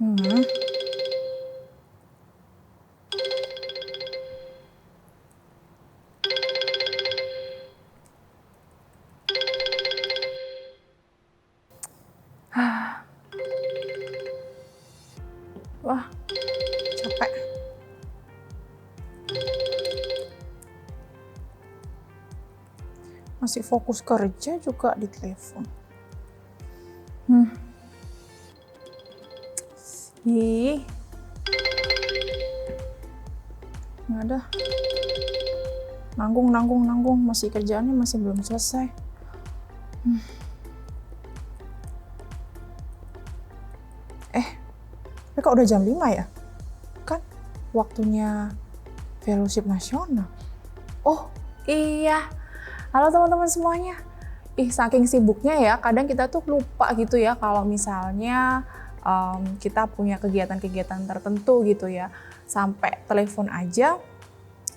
Hmm. Wah, capek. Masih fokus kerja juga di telepon. Ih, nggak ada. Nanggung, masih kerjaannya masih belum selesai. Tapi kok udah jam 5 ya? Kan waktunya fellowship nasional. Oh iya, halo teman-teman semuanya. Saking sibuknya ya, kadang kita tuh lupa gitu ya kalau misalnya kita punya kegiatan-kegiatan tertentu gitu ya. Sampai telepon aja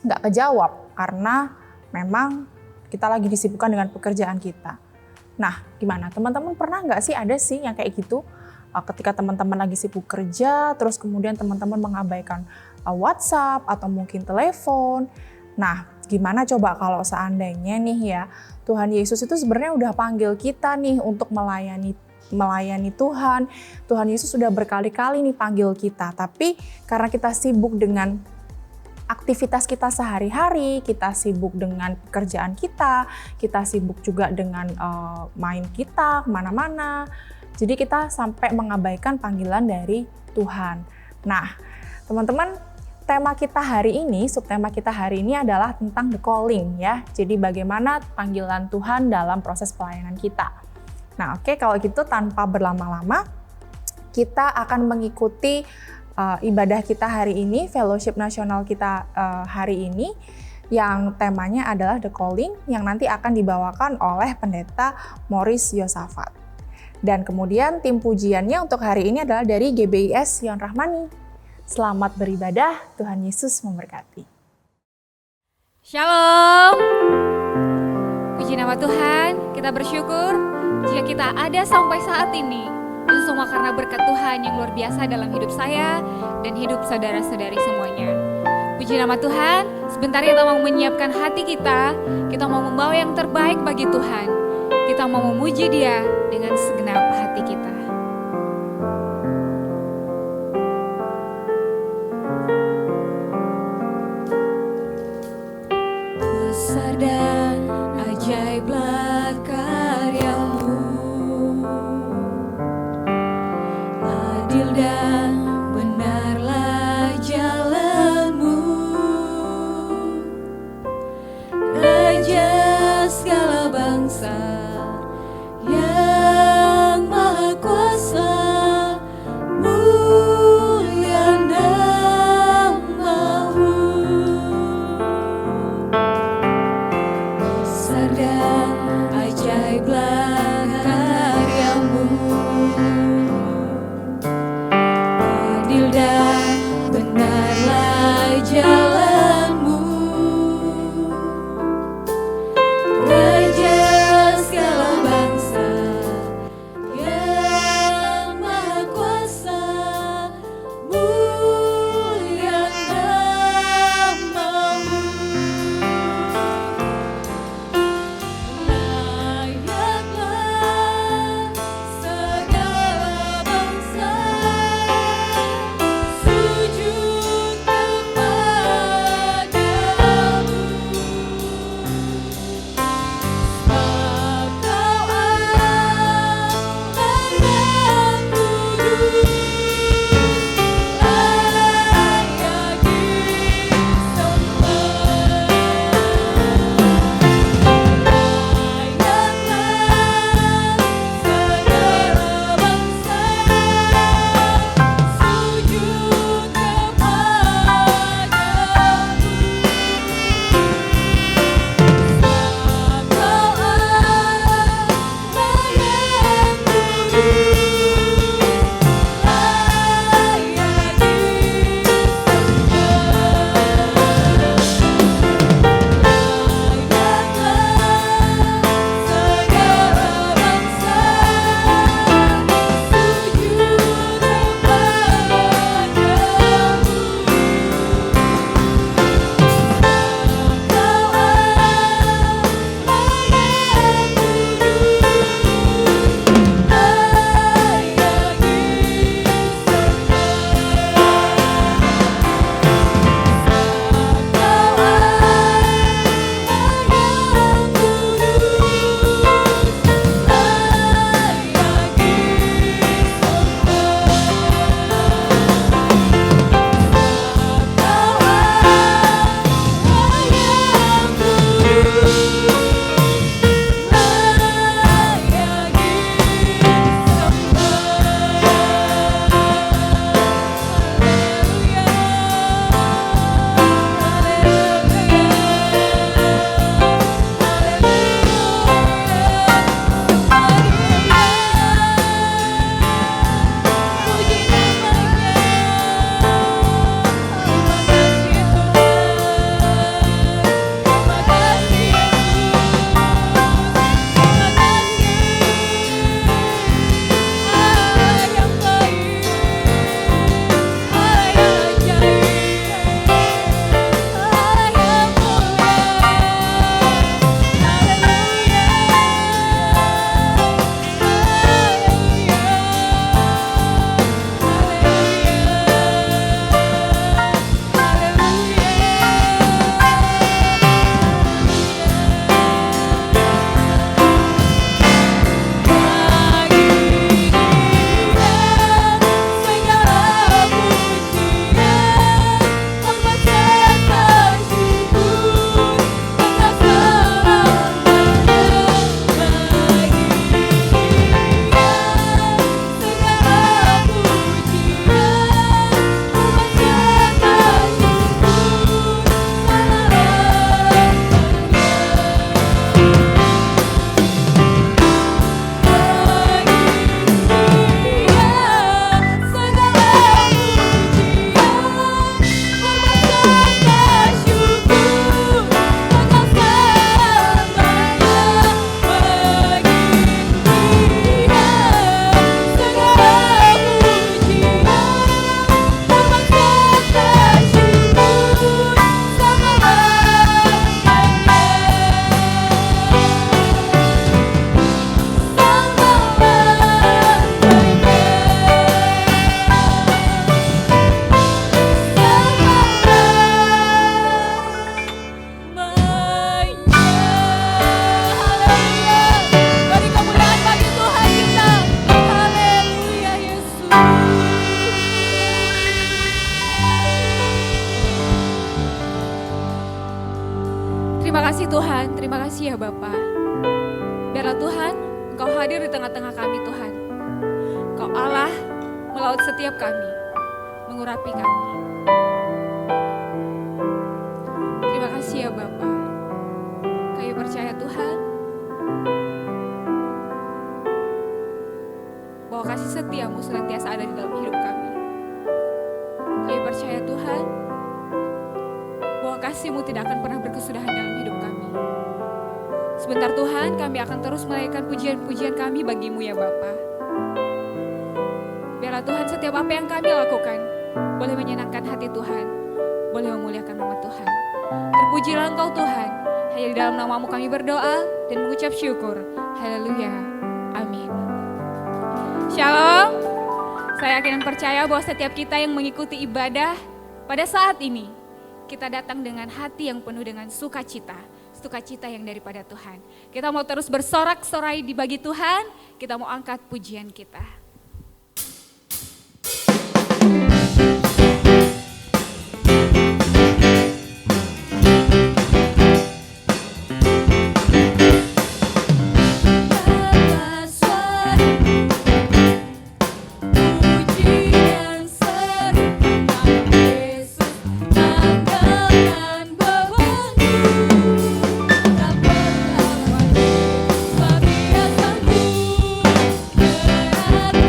nggak kejawab karena memang kita lagi disibukkan dengan pekerjaan kita. Nah, gimana? Teman-teman pernah nggak sih ada sih yang kayak gitu? Ketika teman-teman lagi sibuk kerja, terus kemudian teman-teman mengabaikan WhatsApp atau mungkin telepon. Nah, gimana coba kalau seandainya nih ya, Tuhan Yesus itu sebenarnya udah panggil kita nih untuk melayani Tuhan. Tuhan Yesus sudah berkali-kali nih panggil kita, tapi karena kita sibuk dengan aktivitas kita sehari-hari, kita sibuk dengan pekerjaan kita sibuk juga dengan main kita kemana-mana. Jadi kita sampai mengabaikan panggilan dari Tuhan. Nah, teman-teman, tema kita hari ini, subtema kita hari ini adalah tentang the calling ya. Jadi bagaimana panggilan Tuhan dalam proses pelayanan kita. Nah, oke, kalau gitu tanpa berlama-lama, kita akan mengikuti ibadah kita hari ini, fellowship nasional kita hari ini, yang temanya adalah The Calling, yang nanti akan dibawakan oleh Pendeta Morris Yosafat. Dan kemudian tim pujiannya untuk hari ini adalah dari GBIS Yon Rahmani. Selamat beribadah, Tuhan Yesus memberkati. Shalom. Puji nama Tuhan, kita bersyukur jika kita ada sampai saat ini. Itu semua karena berkat Tuhan yang luar biasa dalam hidup saya dan hidup saudara-saudari semuanya. Puji nama Tuhan, sebentar kita mau menyiapkan hati kita mau membawa yang terbaik bagi Tuhan. Kita mau memuji Dia dengan segenap hati kita. Besar dan ajaiblah karya-Mu, adil dan benarlah jalan-Mu, Raja segala bangsa yang maha kuasa, mulia nama-Mu. Besar dan ajaiblah karya-Mu, adil dan benarlah jalan-Mu, Raja segala bangsa yang maha kuasa, mulia nama-Mu. Layaklah ya Bapa. Biarlah Tuhan, Engkau hadir di tengah-tengah kami Tuhan. Engkau Allah melaut setiap kami, mengurapi kami. Terima kasih ya Bapa. Kami percaya Tuhan, bahwa kasih setiamu senantiasa ada di dalam hidup kami. Kami percaya Tuhan, bahwa kasih-Mu tidak akan pernah berkesudahan dalam hidup kami. Sebentar Tuhan, kami akan terus menaikkan pujian-pujian kami bagi-Mu ya Bapa. Biarlah Tuhan setiap apa yang kami lakukan boleh menyenangkan hati Tuhan, boleh memuliakan nama Tuhan. Terpujilah Engkau Tuhan, hanya di dalam nama-Mu kami berdoa dan mengucap syukur. Haleluya, amin. Shalom, saya yakin dan percaya bahwa setiap kita yang mengikuti ibadah pada saat ini, kita datang dengan hati yang penuh dengan sukacita yang daripada Tuhan. Kita mau terus bersorak-sorai di bagi Tuhan, kita mau angkat pujian kita. Aku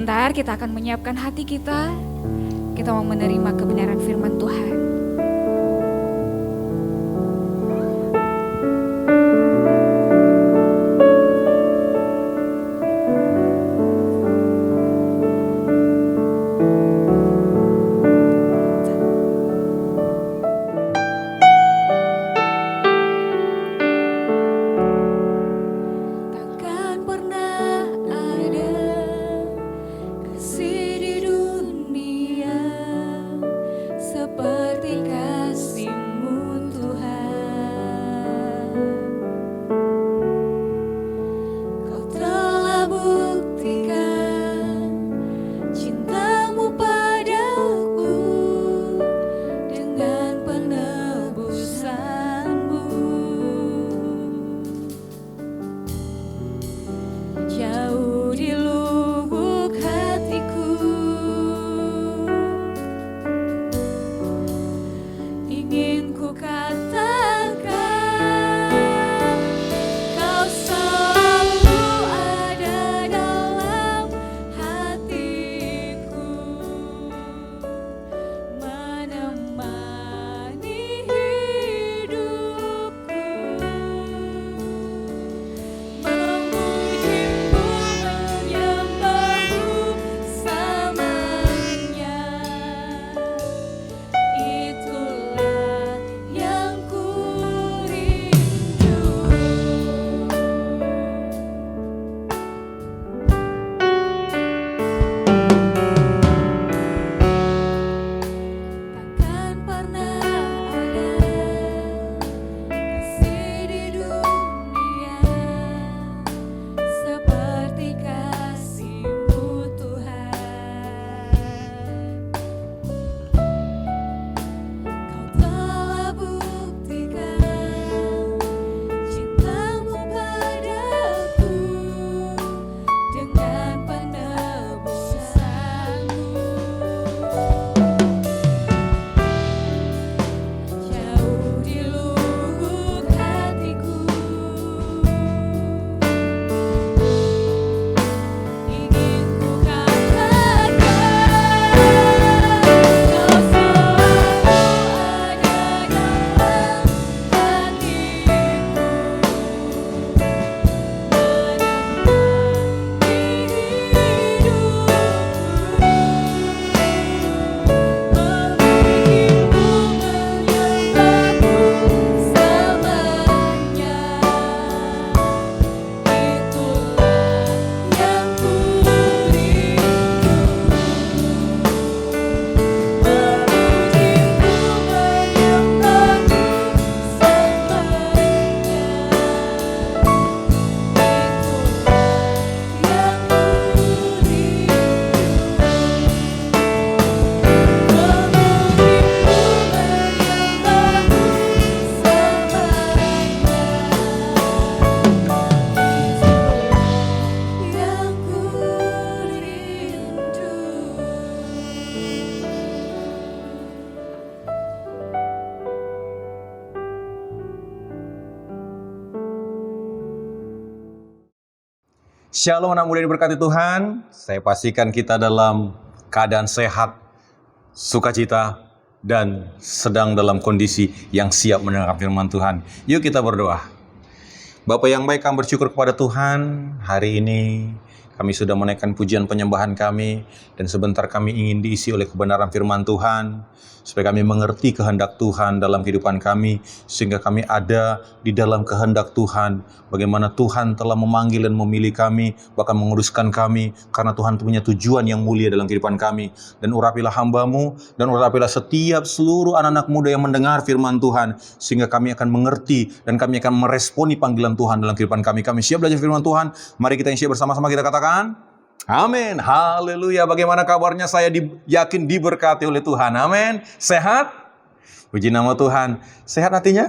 Sebentar kita akan menyiapkan hati kita. Kita mau menerima kebenaran firman Tuhan. Takkan pernah ada kasih di dunia seperti kasih-Mu Tuhan. Kau telah buktikan cinta-Mu padaku dengan penebusan-Mu. Jauh di lubuk hatiku ingin ku katakan, Kau selalu ada dalam hatiku, menemani hidupku, memuji-Mu, menyembah-Mu selamanya. Itulah yang ku rindu. Takkan pernah ada kasih di dunia seperti kasih-Mu Tuhan. Kau telah buktikan cinta-Mu padaku dengan penebusan-Mu. Jauh di lubuk hatiku ingin ku katakan, Kau selalu ada dalam hatiku, Shalom anak muda yang diberkati Tuhan. Saya pastikan kita dalam keadaan sehat, sukacita, dan sedang dalam kondisi yang siap mendengarkan firman Tuhan. Yuk kita berdoa. Bapa yang baik, kami bersyukur kepada Tuhan. Hari ini kami sudah menaikkan pujian penyembahan kami, dan sebentar kami ingin diisi oleh kebenaran firman Tuhan, supaya kami mengerti kehendak Tuhan dalam kehidupan kami, sehingga kami ada di dalam kehendak Tuhan, bagaimana Tuhan telah memanggil dan memilih kami, bahkan menguruskan kami, karena Tuhan punya tujuan yang mulia dalam kehidupan kami. Dan urapilah hamba-Mu, dan urapilah setiap seluruh anak-anak muda yang mendengar firman Tuhan, sehingga kami akan mengerti, dan kami akan meresponi panggilan Tuhan dalam kehidupan kami. Kami siap belajar firman Tuhan. Mari kita yang siap bersama-sama kita katakan, amin, haleluya. Bagaimana kabarnya? Saya yakin diberkati oleh Tuhan. Amin. Sehat? Puji nama Tuhan. Sehat hatinya?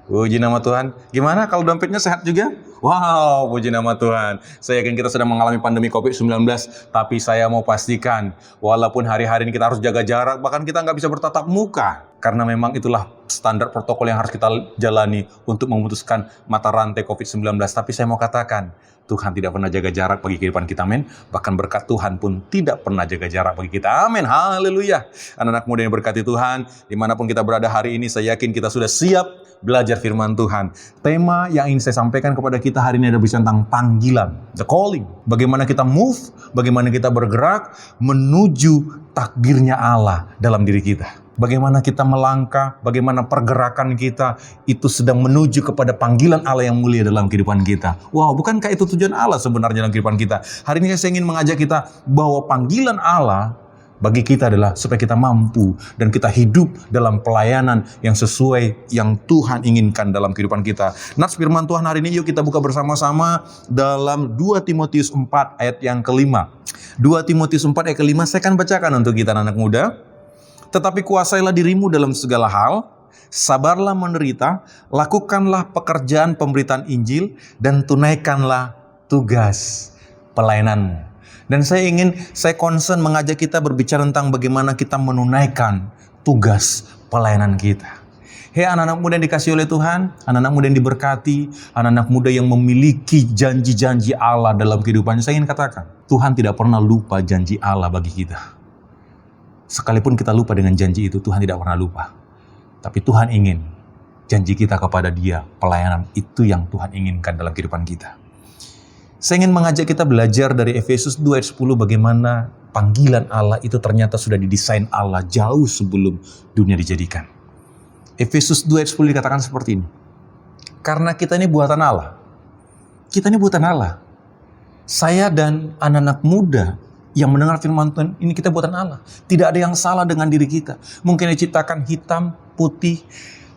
Puji nama Tuhan. Gimana kalau dompetnya sehat juga? Wow, puji nama Tuhan. Saya yakin kita sedang mengalami pandemi COVID-19, tapi saya mau pastikan, walaupun hari-hari ini kita harus jaga jarak, bahkan kita nggak bisa bertatap muka. Karena memang itulah standar protokol yang harus kita jalani untuk memutuskan mata rantai COVID-19. Tapi saya mau katakan, Tuhan tidak pernah jaga jarak bagi kehidupan kita, amin. Bahkan berkat Tuhan pun tidak pernah jaga jarak bagi kita, amin. Haleluya. Anak-anak muda yang berkati Tuhan, dimanapun kita berada hari ini, saya yakin kita sudah siap belajar firman Tuhan. Tema yang ingin saya sampaikan kepada kita hari ini adalah bicara tentang panggilan, the calling. Bagaimana kita move, bagaimana kita bergerak menuju takdirnya Allah dalam diri kita. Bagaimana kita melangkah, bagaimana pergerakan kita itu sedang menuju kepada panggilan Allah yang mulia dalam kehidupan kita. Wow, bukankah itu tujuan Allah sebenarnya dalam kehidupan kita? Hari ini saya ingin mengajak kita bahwa panggilan Allah bagi kita adalah supaya kita mampu dan kita hidup dalam pelayanan yang sesuai yang Tuhan inginkan dalam kehidupan kita. Nats firman Tuhan hari ini, yuk kita buka bersama-sama dalam 2 Timotius 4 ayat yang kelima. 2 Timotius 4 ayat kelima, saya akan bacakan untuk kita anak muda. Tetapi kuasailah dirimu dalam segala hal, sabarlah menderita, lakukanlah pekerjaan pemberitaan Injil, dan tunaikanlah tugas pelayananmu. Dan saya concern mengajak kita berbicara tentang bagaimana kita menunaikan tugas pelayanan kita. Hei anak-anak muda yang dikasihi oleh Tuhan, anak-anak muda yang diberkati, anak-anak muda yang memiliki janji-janji Allah dalam kehidupannya. Saya ingin katakan, Tuhan tidak pernah lupa janji Allah bagi kita. Sekalipun kita lupa dengan janji itu, Tuhan tidak pernah lupa. Tapi Tuhan ingin janji kita kepada Dia, pelayanan itu yang Tuhan inginkan dalam kehidupan kita. Saya ingin mengajak kita belajar dari Efesus 2 ayat 10 bagaimana panggilan Allah itu ternyata sudah didesain Allah jauh sebelum dunia dijadikan. Efesus 2 ayat 10 dikatakan seperti ini. Karena kita ini buatan Allah. Kita ini buatan Allah. Saya dan anak-anak muda yang mendengar firman Tuhan, ini kita buatan Allah. Tidak ada yang salah dengan diri kita. Mungkin diciptakan hitam, putih,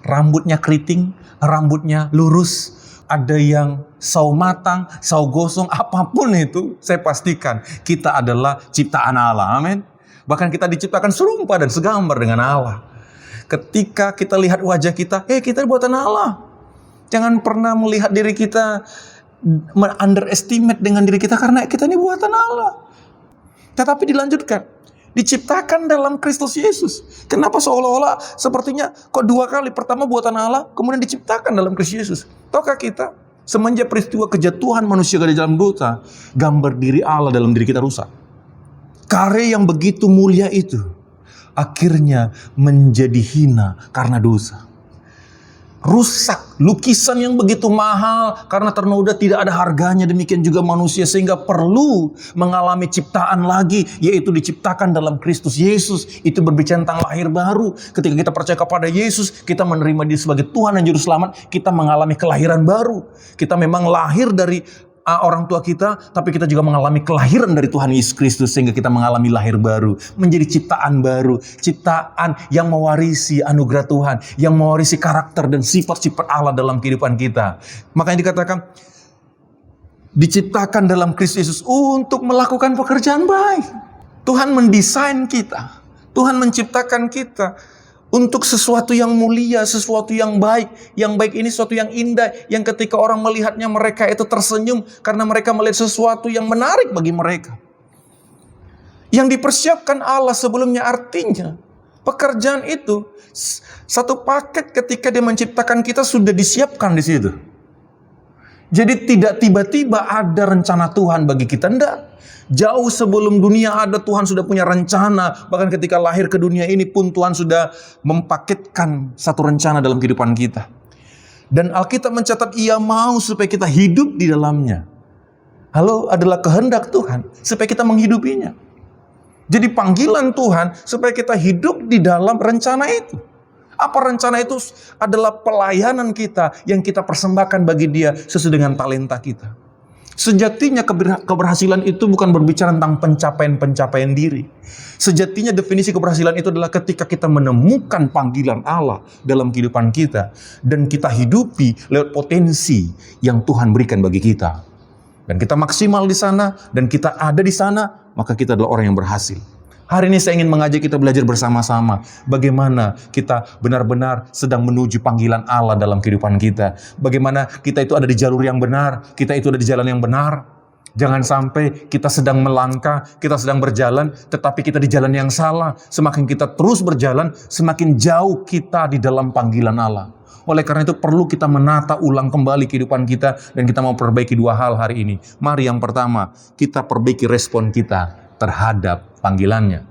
rambutnya keriting, rambutnya lurus, ada yang sawo matang, sawo gosong, apapun itu, saya pastikan kita adalah ciptaan Allah. Amin. Bahkan kita diciptakan serupa dan segambar dengan Allah. Ketika kita lihat wajah kita, kita buatan Allah. Jangan pernah melihat diri kita, underestimate dengan diri kita, karena kita ini buatan Allah. Tetapi dilanjutkan, diciptakan dalam Kristus Yesus. Kenapa seolah-olah sepertinya kok dua kali? Pertama buatan Allah, kemudian diciptakan dalam Kristus Yesus. Tahukah kita, semenjak peristiwa kejatuhan manusia ke dalam dosa, gambar diri Allah dalam diri kita rusak. Karya yang begitu mulia itu akhirnya menjadi hina karena dosa. Rusak, lukisan yang begitu mahal karena ternoda tidak ada harganya, demikian juga manusia, sehingga perlu mengalami ciptaan lagi, yaitu diciptakan dalam Kristus Yesus. Itu berbicara tentang lahir baru. Ketika kita percaya kepada Yesus, kita menerima Dia sebagai Tuhan dan Juru Selamat, kita mengalami kelahiran baru. Kita memang lahir dari orang tua kita, tapi kita juga mengalami kelahiran dari Tuhan Yesus Kristus, sehingga kita mengalami lahir baru, menjadi ciptaan baru, ciptaan yang mewarisi anugerah Tuhan, yang mewarisi karakter dan sifat-sifat Allah dalam kehidupan kita. Makanya dikatakan diciptakan dalam Kristus Yesus untuk melakukan pekerjaan baik. Tuhan mendesain kita, Tuhan menciptakan kita untuk sesuatu yang mulia, sesuatu yang baik. Yang baik ini sesuatu yang indah, yang ketika orang melihatnya mereka itu tersenyum karena mereka melihat sesuatu yang menarik bagi mereka. Yang dipersiapkan Allah sebelumnya, artinya pekerjaan itu satu paket ketika Dia menciptakan kita sudah disiapkan di situ. Jadi tidak tiba-tiba ada rencana Tuhan bagi kita, enggak. Jauh sebelum dunia ada, Tuhan sudah punya rencana. Bahkan ketika lahir ke dunia ini pun Tuhan sudah mempaketkan satu rencana dalam kehidupan kita. Dan Alkitab mencatat Ia mau supaya kita hidup di dalamnya. Lalu adalah kehendak Tuhan supaya kita menghidupinya. Jadi panggilan Tuhan supaya kita hidup di dalam rencana itu. Apa rencana itu? Adalah pelayanan kita yang kita persembahkan bagi Dia sesuai dengan talenta kita. Sejatinya keberhasilan itu bukan berbicara tentang pencapaian-pencapaian diri. Sejatinya definisi keberhasilan itu adalah ketika kita menemukan panggilan Allah dalam kehidupan kita. Dan kita hidupi lewat potensi yang Tuhan berikan bagi kita. Dan kita maksimal di sana, dan kita ada di sana, maka kita adalah orang yang berhasil. Hari ini saya ingin mengajak kita belajar bersama-sama bagaimana kita benar-benar sedang menuju panggilan Allah dalam kehidupan kita. Bagaimana kita itu ada di jalur yang benar, kita itu ada di jalan yang benar. Jangan sampai kita sedang melangkah, kita sedang berjalan, tetapi kita di jalan yang salah. Semakin kita terus berjalan, semakin jauh kita di dalam panggilan Allah. Oleh karena itu perlu kita menata ulang kembali kehidupan kita, dan kita mau perbaiki 2 hal hari ini. Mari yang pertama, kita perbaiki respon kita terhadap panggilannya.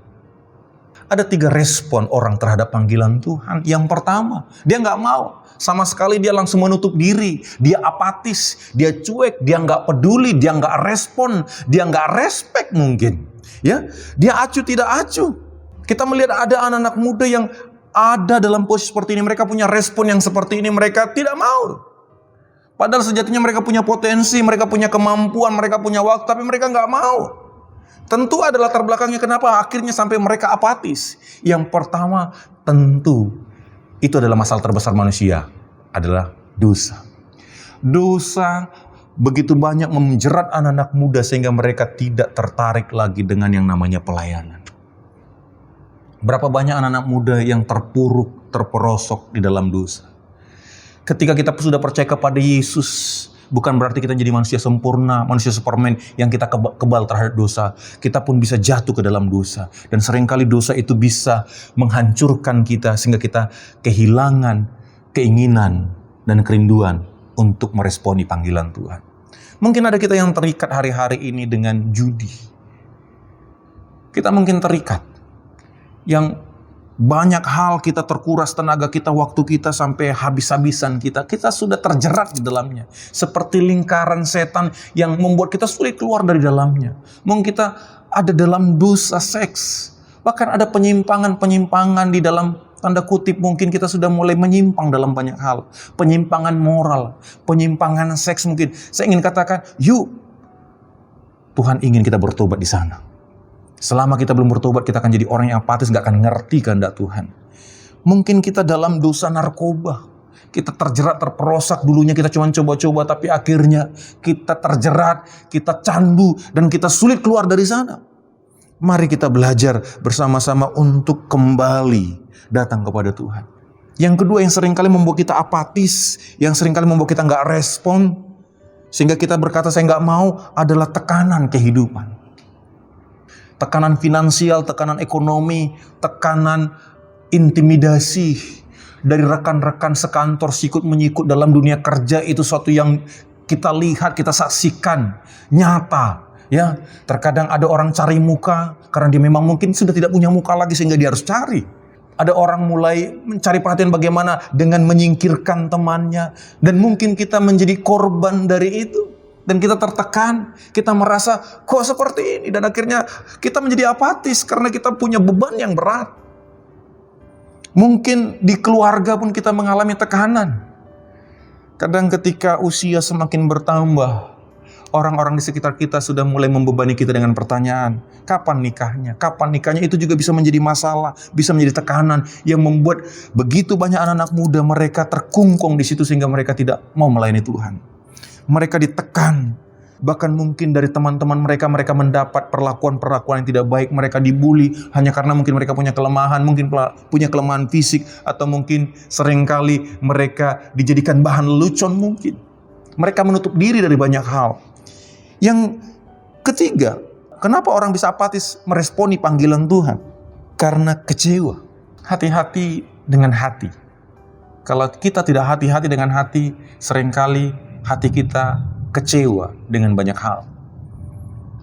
Ada 3 respon orang terhadap panggilan Tuhan. Yang pertama, dia nggak mau. Sama sekali dia langsung menutup diri. Dia apatis, dia cuek, dia nggak peduli, dia nggak respon, dia nggak respect mungkin. Ya, dia acuh tidak acuh. Kita melihat ada anak-anak muda yang ada dalam posisi seperti ini. Mereka punya respon yang seperti ini, mereka tidak mau. Padahal sejatinya mereka punya potensi, mereka punya kemampuan, mereka punya waktu, tapi mereka nggak mau. Tentu ada latar belakangnya kenapa akhirnya sampai mereka apatis. Yang pertama, tentu itu adalah masalah terbesar manusia, adalah dosa. Dosa begitu banyak menjerat anak-anak muda sehingga mereka tidak tertarik lagi dengan yang namanya pelayanan. Berapa banyak anak-anak muda yang terpuruk, terperosok di dalam dosa. Ketika kita sudah percaya kepada Yesus, bukan berarti kita jadi manusia sempurna, manusia Superman yang kita kebal terhadap dosa. Kita pun bisa jatuh ke dalam dosa. Dan seringkali dosa itu bisa menghancurkan kita sehingga kita kehilangan keinginan dan kerinduan untuk meresponi panggilan Tuhan. Mungkin ada kita yang terikat hari-hari ini dengan judi. Kita mungkin terikat. Yang banyak hal kita terkuras tenaga kita, waktu kita sampai habis-habisan kita. Kita sudah terjerat di dalamnya. Seperti lingkaran setan yang membuat kita sulit keluar dari dalamnya. Mungkin kita ada dalam dosa seks. Bahkan ada penyimpangan-penyimpangan di dalam tanda kutip. Mungkin kita sudah mulai menyimpang dalam banyak hal. Penyimpangan moral, penyimpangan seks mungkin. Saya ingin katakan, yuk, Tuhan ingin kita bertobat di sana. Selama kita belum bertobat, kita akan jadi orang yang apatis, gak akan ngerti kehendak Tuhan. Mungkin kita dalam dosa narkoba. Kita terjerat, terperosok. Dulunya kita cuma coba-coba, tapi akhirnya kita terjerat, kita candu, dan kita sulit keluar dari sana. Mari kita belajar bersama-sama untuk kembali datang kepada Tuhan. Yang kedua yang seringkali membuat kita apatis, yang seringkali membuat kita gak respon, sehingga kita berkata saya gak mau, adalah tekanan kehidupan. Tekanan finansial, tekanan ekonomi, tekanan intimidasi dari rekan-rekan sekantor, sikut menyikut dalam dunia kerja. Itu suatu yang kita lihat, kita saksikan nyata. Ya, terkadang ada orang cari muka karena dia memang mungkin sudah tidak punya muka lagi sehingga dia harus cari. Ada orang mulai mencari perhatian bagaimana dengan menyingkirkan temannya, dan mungkin kita menjadi korban dari itu. Dan kita tertekan, kita merasa kok seperti ini. Dan akhirnya kita menjadi apatis karena kita punya beban yang berat. Mungkin di keluarga pun kita mengalami tekanan. Kadang ketika usia semakin bertambah, orang-orang di sekitar kita sudah mulai membebani kita dengan pertanyaan, kapan nikahnya? Kapan nikahnya? Itu juga bisa menjadi masalah, bisa menjadi tekanan yang membuat begitu banyak anak-anak muda mereka terkungkung di situ sehingga mereka tidak mau melayani Tuhan. Mereka ditekan, bahkan mungkin dari teman-teman mereka mendapat perlakuan-perlakuan yang tidak baik. Mereka dibully hanya karena mungkin mereka punya kelemahan, mungkin punya kelemahan fisik, atau mungkin seringkali mereka dijadikan bahan lelucon mungkin. Mereka menutup diri dari banyak hal. Yang ketiga, kenapa orang bisa apatis meresponi panggilan Tuhan? Karena kecewa. Hati-hati dengan hati. Kalau kita tidak hati-hati dengan hati, seringkali hati kita kecewa dengan banyak hal.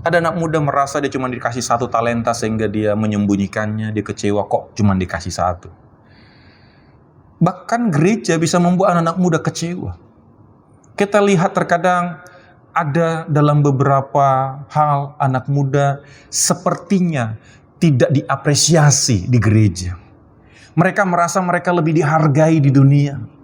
Ada anak muda merasa dia cuma dikasih 1 talenta sehingga dia menyembunyikannya, dia kecewa kok cuma dikasih 1. Bahkan gereja bisa membuat anak-anak muda kecewa. Kita lihat terkadang ada dalam beberapa hal anak muda sepertinya tidak diapresiasi di gereja. Mereka merasa mereka lebih dihargai di dunia.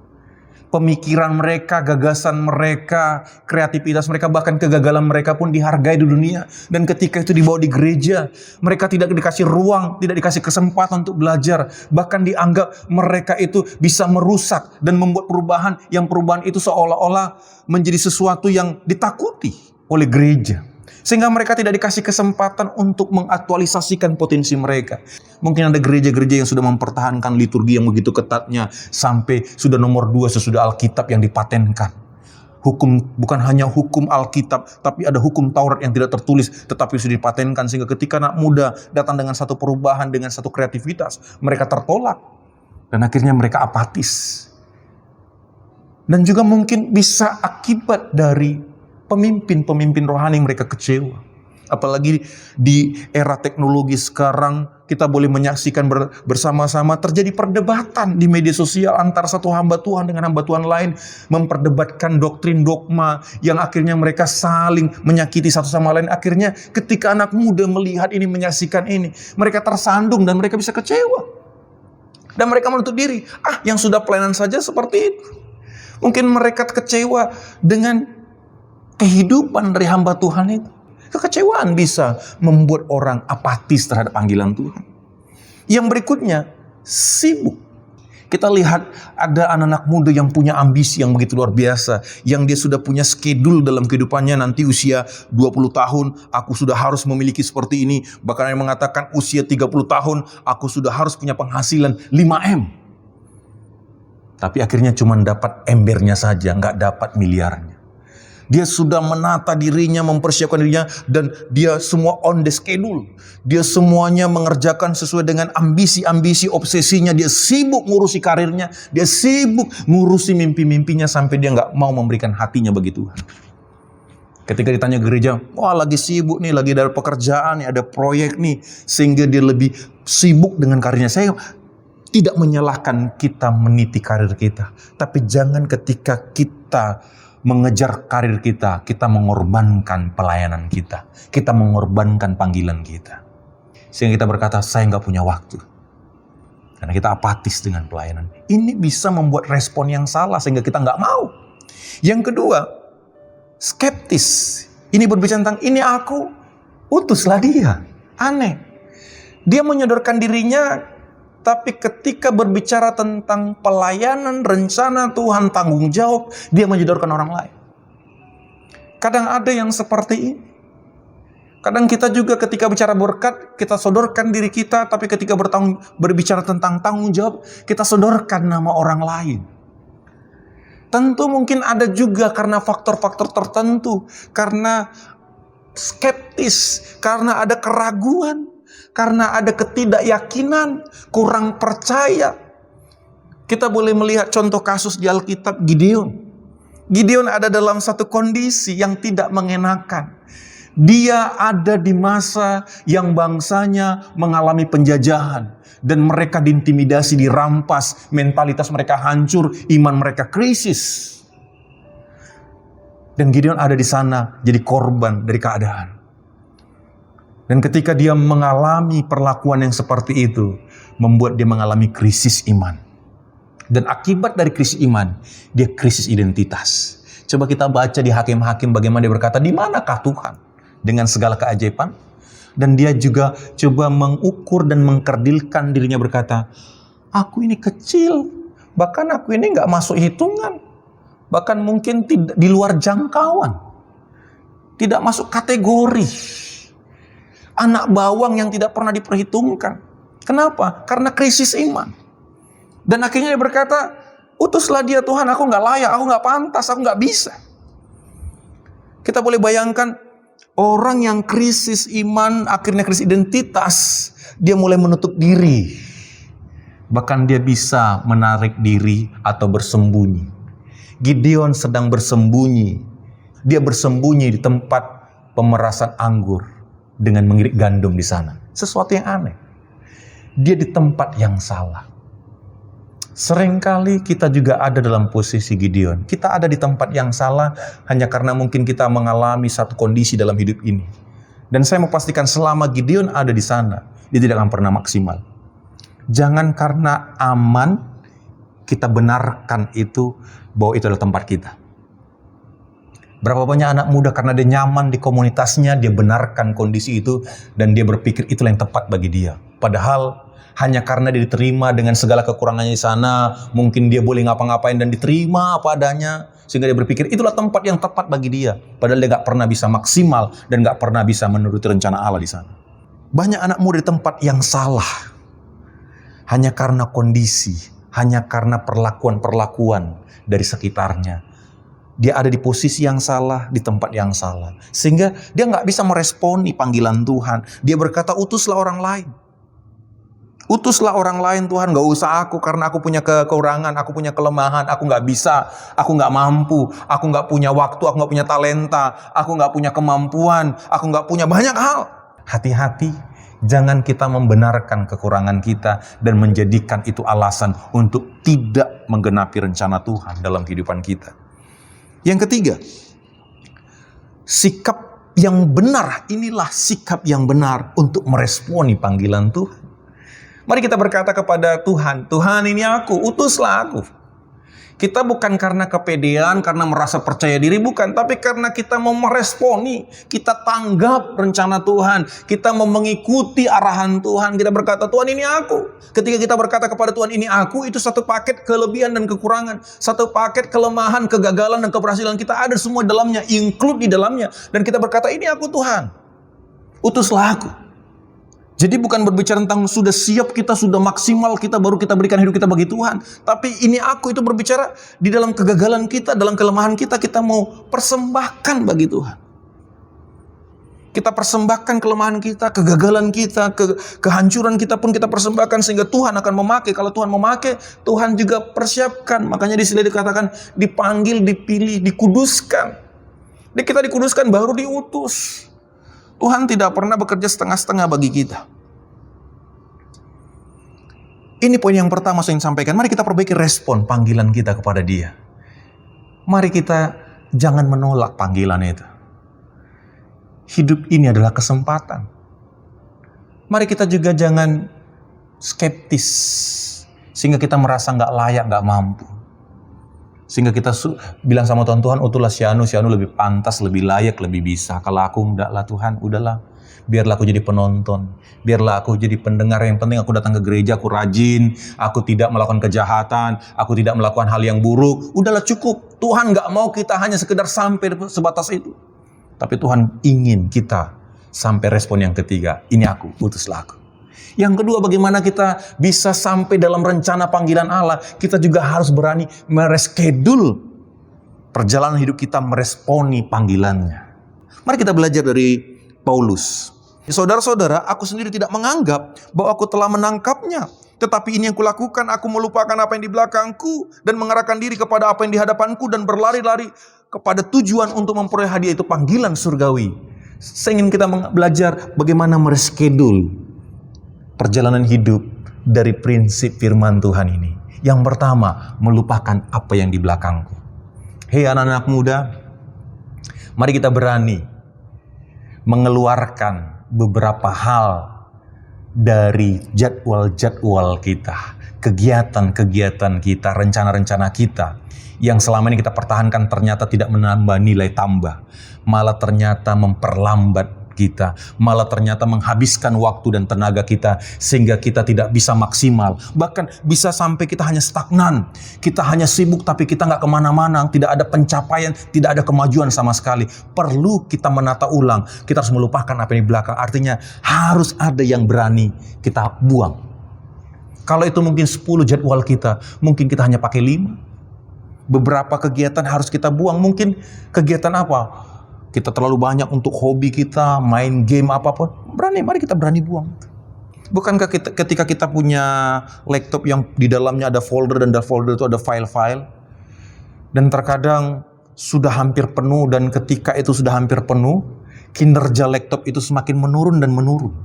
Pemikiran mereka, gagasan mereka, kreativitas mereka, bahkan kegagalan mereka pun dihargai di dunia. Dan ketika itu dibawa di gereja, mereka tidak dikasih ruang, tidak dikasih kesempatan untuk belajar. Bahkan dianggap mereka itu bisa merusak dan membuat perubahan, yang perubahan itu seolah-olah menjadi sesuatu yang ditakuti oleh gereja. Sehingga mereka tidak dikasih kesempatan untuk mengaktualisasikan potensi mereka. Mungkin ada gereja-gereja yang sudah mempertahankan liturgi yang begitu ketatnya sampai sudah nomor 2 sesudah Alkitab yang dipatenkan. Hukum bukan hanya hukum Alkitab, tapi ada hukum Taurat yang tidak tertulis, tetapi sudah dipatenkan sehingga ketika anak muda datang dengan satu perubahan, dengan satu kreativitas, mereka tertolak dan akhirnya mereka apatis. Dan juga mungkin bisa akibat dari pemimpin-pemimpin rohani mereka kecewa. Apalagi di era teknologi sekarang, kita boleh menyaksikan bersama-sama terjadi perdebatan di media sosial antara satu hamba Tuhan dengan hamba Tuhan lain, memperdebatkan doktrin dogma yang akhirnya mereka saling menyakiti satu sama lain. Akhirnya ketika anak muda melihat ini, menyaksikan ini, mereka tersandung dan mereka bisa kecewa. Dan mereka menutup diri, yang sudah pelayanan saja seperti itu. Mungkin mereka kecewa dengan kehidupan dari hamba Tuhan itu. Kekecewaan bisa membuat orang apatis terhadap panggilan Tuhan. Yang berikutnya, sibuk. Kita lihat ada anak-anak muda yang punya ambisi yang begitu luar biasa. Yang dia sudah punya schedule dalam kehidupannya, nanti usia 20 tahun, aku sudah harus memiliki seperti ini. Bahkan yang mengatakan usia 30 tahun, aku sudah harus punya penghasilan 5M. Tapi akhirnya cuma dapat embernya saja, nggak dapat miliarnya. Dia sudah menata dirinya, mempersiapkan dirinya, dan dia semua on the schedule. Dia semuanya mengerjakan sesuai dengan ambisi-ambisi, obsesinya. Dia sibuk ngurusi karirnya, dia sibuk ngurusi mimpi-mimpinya sampai dia nggak mau memberikan hatinya bagi Tuhan. Ketika ditanya gereja, wah lagi sibuk nih, lagi ada pekerjaan nih, ada proyek nih, sehingga dia lebih sibuk dengan karirnya. Saya tidak menyalahkan kita meniti karir kita, tapi jangan ketika kita mengejar karir kita, kita mengorbankan pelayanan kita mengorbankan panggilan kita. Sehingga kita berkata, saya nggak punya waktu. Karena kita apatis dengan pelayanan. Ini bisa membuat respon yang salah sehingga kita nggak mau. Yang kedua, skeptis. Ini berbicara tentang, ini aku, utuslah dia. Aneh. Dia menyodorkan dirinya, tapi ketika berbicara tentang pelayanan, rencana Tuhan, tanggung jawab, dia menyodorkan orang lain. Kadang ada yang seperti ini. Kadang kita juga ketika bicara berkat, kita sodorkan diri kita, tapi ketika berbicara tentang tanggung jawab, kita sodorkan nama orang lain. Tentu mungkin ada juga karena faktor-faktor tertentu, karena skeptis, karena ada keraguan, karena ada ketidakyakinan, kurang percaya. Kita boleh melihat contoh kasus di Alkitab Gideon. Gideon ada dalam satu kondisi yang tidak mengenakan. Dia ada di masa yang bangsanya mengalami penjajahan. Dan mereka diintimidasi, dirampas, mentalitas mereka hancur, iman mereka krisis. Dan Gideon ada di sana jadi korban dari keadaan. Dan ketika dia mengalami perlakuan yang seperti itu, membuat dia mengalami krisis iman. Dan akibat dari krisis iman, dia krisis identitas. Coba kita baca di Hakim-Hakim bagaimana dia berkata, di manakah Tuhan dengan segala keajaiban? Dan dia juga coba mengukur dan mengkerdilkan dirinya berkata, aku ini kecil, bahkan aku ini gak masuk hitungan. Bahkan mungkin tidak di luar jangkauan. Tidak masuk kategori. Anak bawang yang tidak pernah diperhitungkan. Kenapa? Karena krisis iman. Dan akhirnya dia berkata, utuslah dia Tuhan, aku gak layak, aku gak pantas, aku gak bisa. Kita boleh bayangkan, orang yang krisis iman, akhirnya krisis identitas, dia mulai menutup diri. Bahkan dia bisa menarik diri atau bersembunyi. Gideon sedang bersembunyi. Dia bersembunyi di tempat pemerasan anggur dengan mengirik gandum di sana. Sesuatu yang aneh. Dia di tempat yang salah. Seringkali kita juga ada dalam posisi Gideon. Kita ada di tempat yang salah hanya karena mungkin kita mengalami satu kondisi dalam hidup ini. Dan saya mau pastikan selama Gideon ada di sana, dia tidak akan pernah maksimal. Jangan karena aman, kita benarkan itu bahwa itu adalah tempat kita. Berapa banyak anak muda karena dia nyaman di komunitasnya, dia benarkan kondisi itu dan dia berpikir itulah yang tepat bagi dia. Padahal hanya karena dia diterima dengan segala kekurangannya di sana, mungkin dia boleh ngapa-ngapain dan diterima apa adanya, Sehingga dia berpikir itulah tempat yang tepat bagi dia. Padahal dia gak pernah bisa maksimal dan gak pernah bisa menuruti rencana Allah di sana. Banyak anak muda di tempat yang salah. Hanya karena kondisi, hanya karena perlakuan-perlakuan dari sekitarnya. Dia ada di posisi yang salah, di tempat yang salah. Sehingga dia gak bisa meresponi panggilan Tuhan. Dia berkata, utuslah orang lain. Utuslah orang lain Tuhan, gak usah aku karena aku punya kekurangan, aku punya kelemahan, aku gak bisa, aku gak mampu, aku gak punya waktu, aku gak punya talenta, aku gak punya kemampuan, aku gak punya banyak hal. Hati-hati, jangan kita membenarkan kekurangan kita dan menjadikan itu alasan untuk tidak menggenapi rencana Tuhan dalam kehidupan kita. Yang ketiga, sikap yang benar, inilah sikap yang benar untuk meresponi panggilan Tuhan. Mari kita berkata kepada Tuhan, Tuhan ini aku, utuslah aku. Kita bukan karena kepedean, karena merasa percaya diri, bukan. Tapi karena kita mau meresponi, kita tanggap rencana Tuhan. Kita mau mengikuti arahan Tuhan. Kita berkata, Tuhan ini aku. Ketika kita berkata kepada Tuhan ini aku, itu satu paket kelebihan dan kekurangan. Satu paket kelemahan, kegagalan dan keberhasilan kita ada semua dalamnya, include di dalamnya. Dan kita berkata, ini aku Tuhan. Utuslah aku. Jadi bukan berbicara tentang sudah siap, kita sudah maksimal, kita baru kita berikan hidup kita bagi Tuhan. Tapi ini aku, itu berbicara di dalam kegagalan kita, dalam kelemahan kita, kita mau persembahkan bagi Tuhan. Kita persembahkan kelemahan kita, kegagalan kita, kehancuran kita pun kita persembahkan sehingga Tuhan akan memakai. Kalau Tuhan memakai, Tuhan juga persiapkan. Makanya di sini dikatakan dipanggil, dipilih, dikuduskan. Kita dikuduskan baru diutus. Tuhan tidak pernah bekerja setengah-setengah bagi kita. Ini poin yang pertama saya ingin sampaikan. Mari kita perbaiki respon panggilan kita kepada Dia. Mari kita jangan menolak panggilan itu. Hidup ini adalah kesempatan. Mari kita juga jangan skeptis sehingga kita merasa nggak layak, nggak mampu. Sehingga kita bilang sama Tuhan, Tuhan utulah si Anu lebih pantas, lebih layak, lebih bisa. Kalau aku enggak lah Tuhan, udahlah. Biarlah aku jadi penonton, biarlah aku jadi pendengar. Yang penting aku datang ke gereja, aku rajin, aku tidak melakukan kejahatan, aku tidak melakukan hal yang buruk. Udahlah cukup. Tuhan nggak mau kita hanya sekedar sampai sebatas itu. Tapi Tuhan ingin kita sampai respon yang ketiga. Ini aku, utuslah aku. Yang kedua, bagaimana kita bisa sampai dalam rencana panggilan Allah. Kita juga harus berani mereschedule perjalanan hidup kita, meresponi panggilannya. Mari kita belajar dari Paulus. Saudara-saudara, aku sendiri tidak menganggap bahwa aku telah menangkapnya. Tetapi ini yang kulakukan, aku melupakan apa yang di belakangku dan mengarahkan diri kepada apa yang di hadapanku dan berlari-lari kepada tujuan untuk memperoleh hadiah itu, panggilan surgawi. Saya ingin kita belajar bagaimana mereschedule perjalanan hidup dari prinsip firman Tuhan ini. Yang pertama, melupakan apa yang di belakangku. Hei anak-anak muda, mari kita berani mengeluarkan beberapa hal dari jadwal-jadwal kita, kegiatan-kegiatan kita, rencana-rencana kita yang selama ini kita pertahankan ternyata tidak menambah nilai tambah, malah ternyata memperlambat kita, malah ternyata menghabiskan waktu dan tenaga kita sehingga kita tidak bisa maksimal, bahkan bisa sampai kita hanya stagnan, kita hanya sibuk tapi kita nggak kemana-mana, tidak ada pencapaian, tidak ada kemajuan sama sekali. Perlu kita menata ulang, kita harus melupakan apa yang di belakang. Artinya harus ada yang berani kita buang. Kalau itu mungkin 10 jadwal kita, mungkin kita hanya pakai 5. Beberapa kegiatan harus kita buang. Mungkin kegiatan apa? Kita terlalu banyak untuk hobi kita, main game apapun. Mari kita berani buang. Bukankah ketika kita punya laptop yang di dalamnya ada folder dan di folder itu ada file-file. Dan terkadang sudah hampir penuh, dan ketika itu sudah hampir penuh, kinerja laptop itu semakin menurun dan menurun.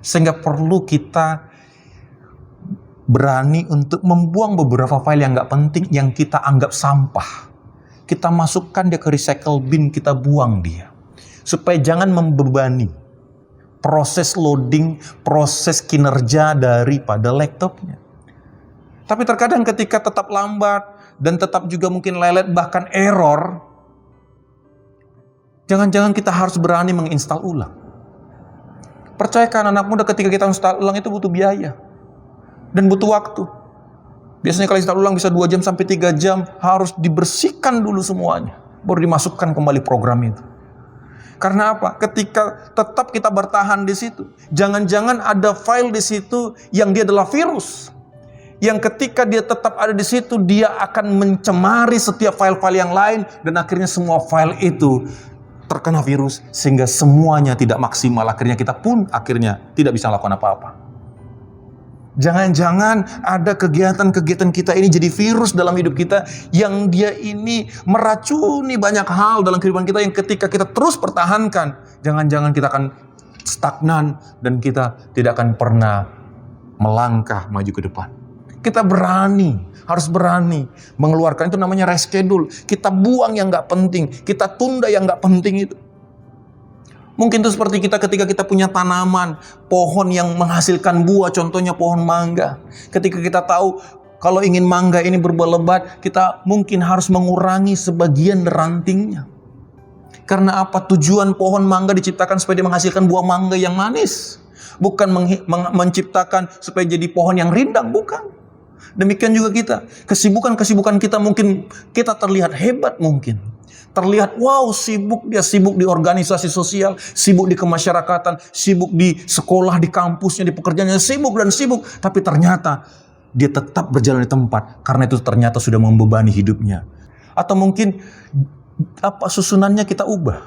Sehingga perlu kita berani untuk membuang beberapa file yang gak penting, yang kita anggap sampah. Kita masukkan dia ke recycle bin, kita buang dia. Supaya jangan membebani proses loading, proses kinerja daripada laptopnya. Tapi terkadang ketika tetap lambat, dan tetap juga mungkin lelet, bahkan error, jangan-jangan kita harus berani menginstal ulang. Percayakan anak muda, ketika kita install ulang itu butuh biaya. Dan butuh waktu. Biasanya kalau install ulang bisa 2 jam sampai 3 jam, harus dibersihkan dulu semuanya, baru dimasukkan kembali program itu. Karena apa? Ketika tetap kita bertahan di situ, jangan-jangan ada file di situ yang dia adalah virus. Yang ketika dia tetap ada di situ, dia akan mencemari setiap file-file yang lain, dan akhirnya semua file itu terkena virus, sehingga semuanya tidak maksimal. Akhirnya kita pun tidak bisa melakukan apa-apa. Jangan-jangan ada kegiatan-kegiatan kita ini jadi virus dalam hidup kita, yang dia ini meracuni banyak hal dalam kehidupan kita, yang ketika kita terus pertahankan, jangan-jangan kita akan stagnan dan kita tidak akan pernah melangkah maju ke depan. Kita harus berani mengeluarkan, itu namanya reschedule. Kita buang yang gak penting, kita tunda yang gak penting itu. Mungkin itu seperti kita ketika kita punya tanaman, pohon yang menghasilkan buah, contohnya pohon mangga. Ketika kita tahu kalau ingin mangga ini berbuah lebat, kita mungkin harus mengurangi sebagian rantingnya. Karena apa? Tujuan pohon mangga diciptakan supaya dia menghasilkan buah mangga yang manis. Bukan menciptakan supaya jadi pohon yang rindang, bukan. Demikian juga kita, kesibukan kita mungkin kita terlihat hebat, mungkin terlihat wow, dia sibuk di organisasi sosial, sibuk di kemasyarakatan, sibuk di sekolah, di kampusnya, di pekerjaannya, sibuk, tapi ternyata dia tetap berjalan di tempat karena itu ternyata sudah membebani hidupnya. Atau mungkin susunannya kita ubah,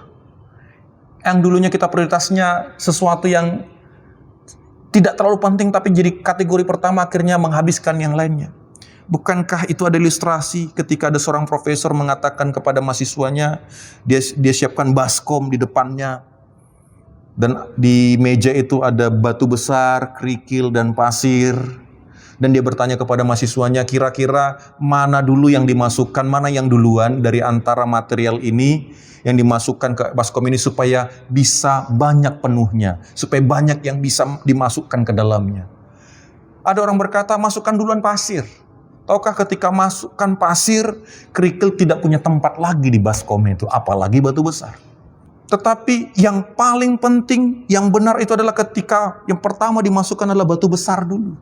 yang dulunya kita prioritasnya sesuatu yang tidak terlalu penting tapi jadi kategori pertama, akhirnya menghabiskan yang lainnya. Bukankah itu ada ilustrasi ketika ada seorang profesor mengatakan kepada mahasiswanya, dia siapkan baskom di depannya, dan di meja itu ada batu besar, kerikil, dan pasir. Dan dia bertanya kepada mahasiswanya, kira-kira mana dulu yang dimasukkan, mana yang duluan dari antara material ini yang dimasukkan ke baskom ini supaya bisa banyak penuhnya, supaya banyak yang bisa dimasukkan ke dalamnya. Ada orang berkata, masukkan duluan pasir. Tahukah ketika masukkan pasir, kerikil tidak punya tempat lagi di baskom itu, apalagi batu besar. Tetapi yang paling penting, yang benar itu adalah ketika yang pertama dimasukkan adalah batu besar dulu.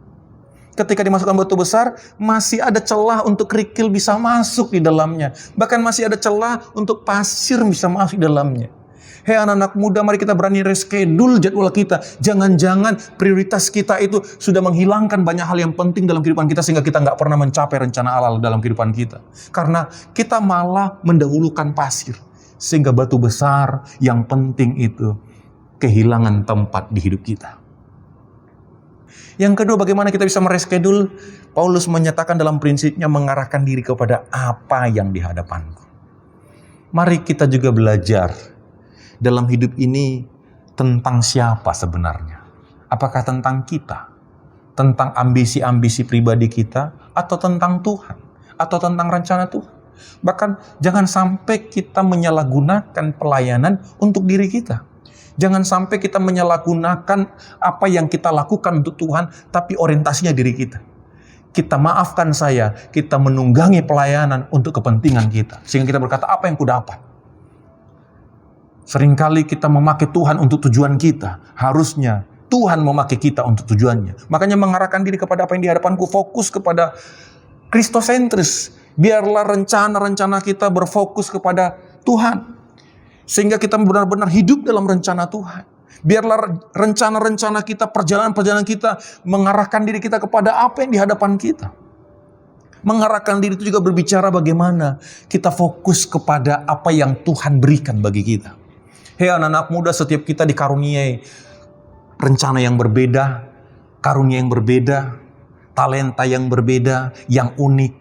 Ketika dimasukkan batu besar, masih ada celah untuk kerikil bisa masuk di dalamnya. Bahkan masih ada celah untuk pasir bisa masuk di dalamnya. Hei anak-anak muda, mari kita berani reschedule jadwal kita. Jangan-jangan prioritas kita itu sudah menghilangkan banyak hal yang penting dalam kehidupan kita, sehingga kita nggak pernah mencapai rencana Allah dalam kehidupan kita. Karena kita malah mendahulukan pasir, sehingga batu besar yang penting itu kehilangan tempat di hidup kita. Yang kedua, bagaimana kita bisa mereschedule? Paulus menyatakan dalam prinsipnya mengarahkan diri kepada apa yang di hadapanku. Mari kita juga belajar dalam hidup ini tentang siapa sebenarnya. Apakah tentang kita? Tentang ambisi-ambisi pribadi kita? Atau tentang Tuhan? Atau tentang rencana Tuhan? Bahkan jangan sampai kita menyalahgunakan pelayanan untuk diri kita. Jangan sampai kita menyalahgunakan apa yang kita lakukan untuk Tuhan, tapi orientasinya diri kita. Kita maafkan saya, kita menunggangi pelayanan untuk kepentingan kita. Sehingga kita berkata, apa yang kudapat? Seringkali kita memakai Tuhan untuk tujuan kita. Harusnya Tuhan memakai kita untuk tujuannya. Makanya mengarahkan diri kepada apa yang di hadapanku, fokus kepada Kristosentris. Biarlah rencana-rencana kita berfokus kepada Tuhan. Sehingga kita benar-benar hidup dalam rencana Tuhan. Biarlah rencana-rencana kita, perjalanan-perjalanan kita mengarahkan diri kita kepada apa yang di hadapan kita. Mengarahkan diri itu juga berbicara bagaimana kita fokus kepada apa yang Tuhan berikan bagi kita. Hei anak-anak muda, setiap kita dikaruniai rencana yang berbeda, karunia yang berbeda, talenta yang berbeda, yang unik.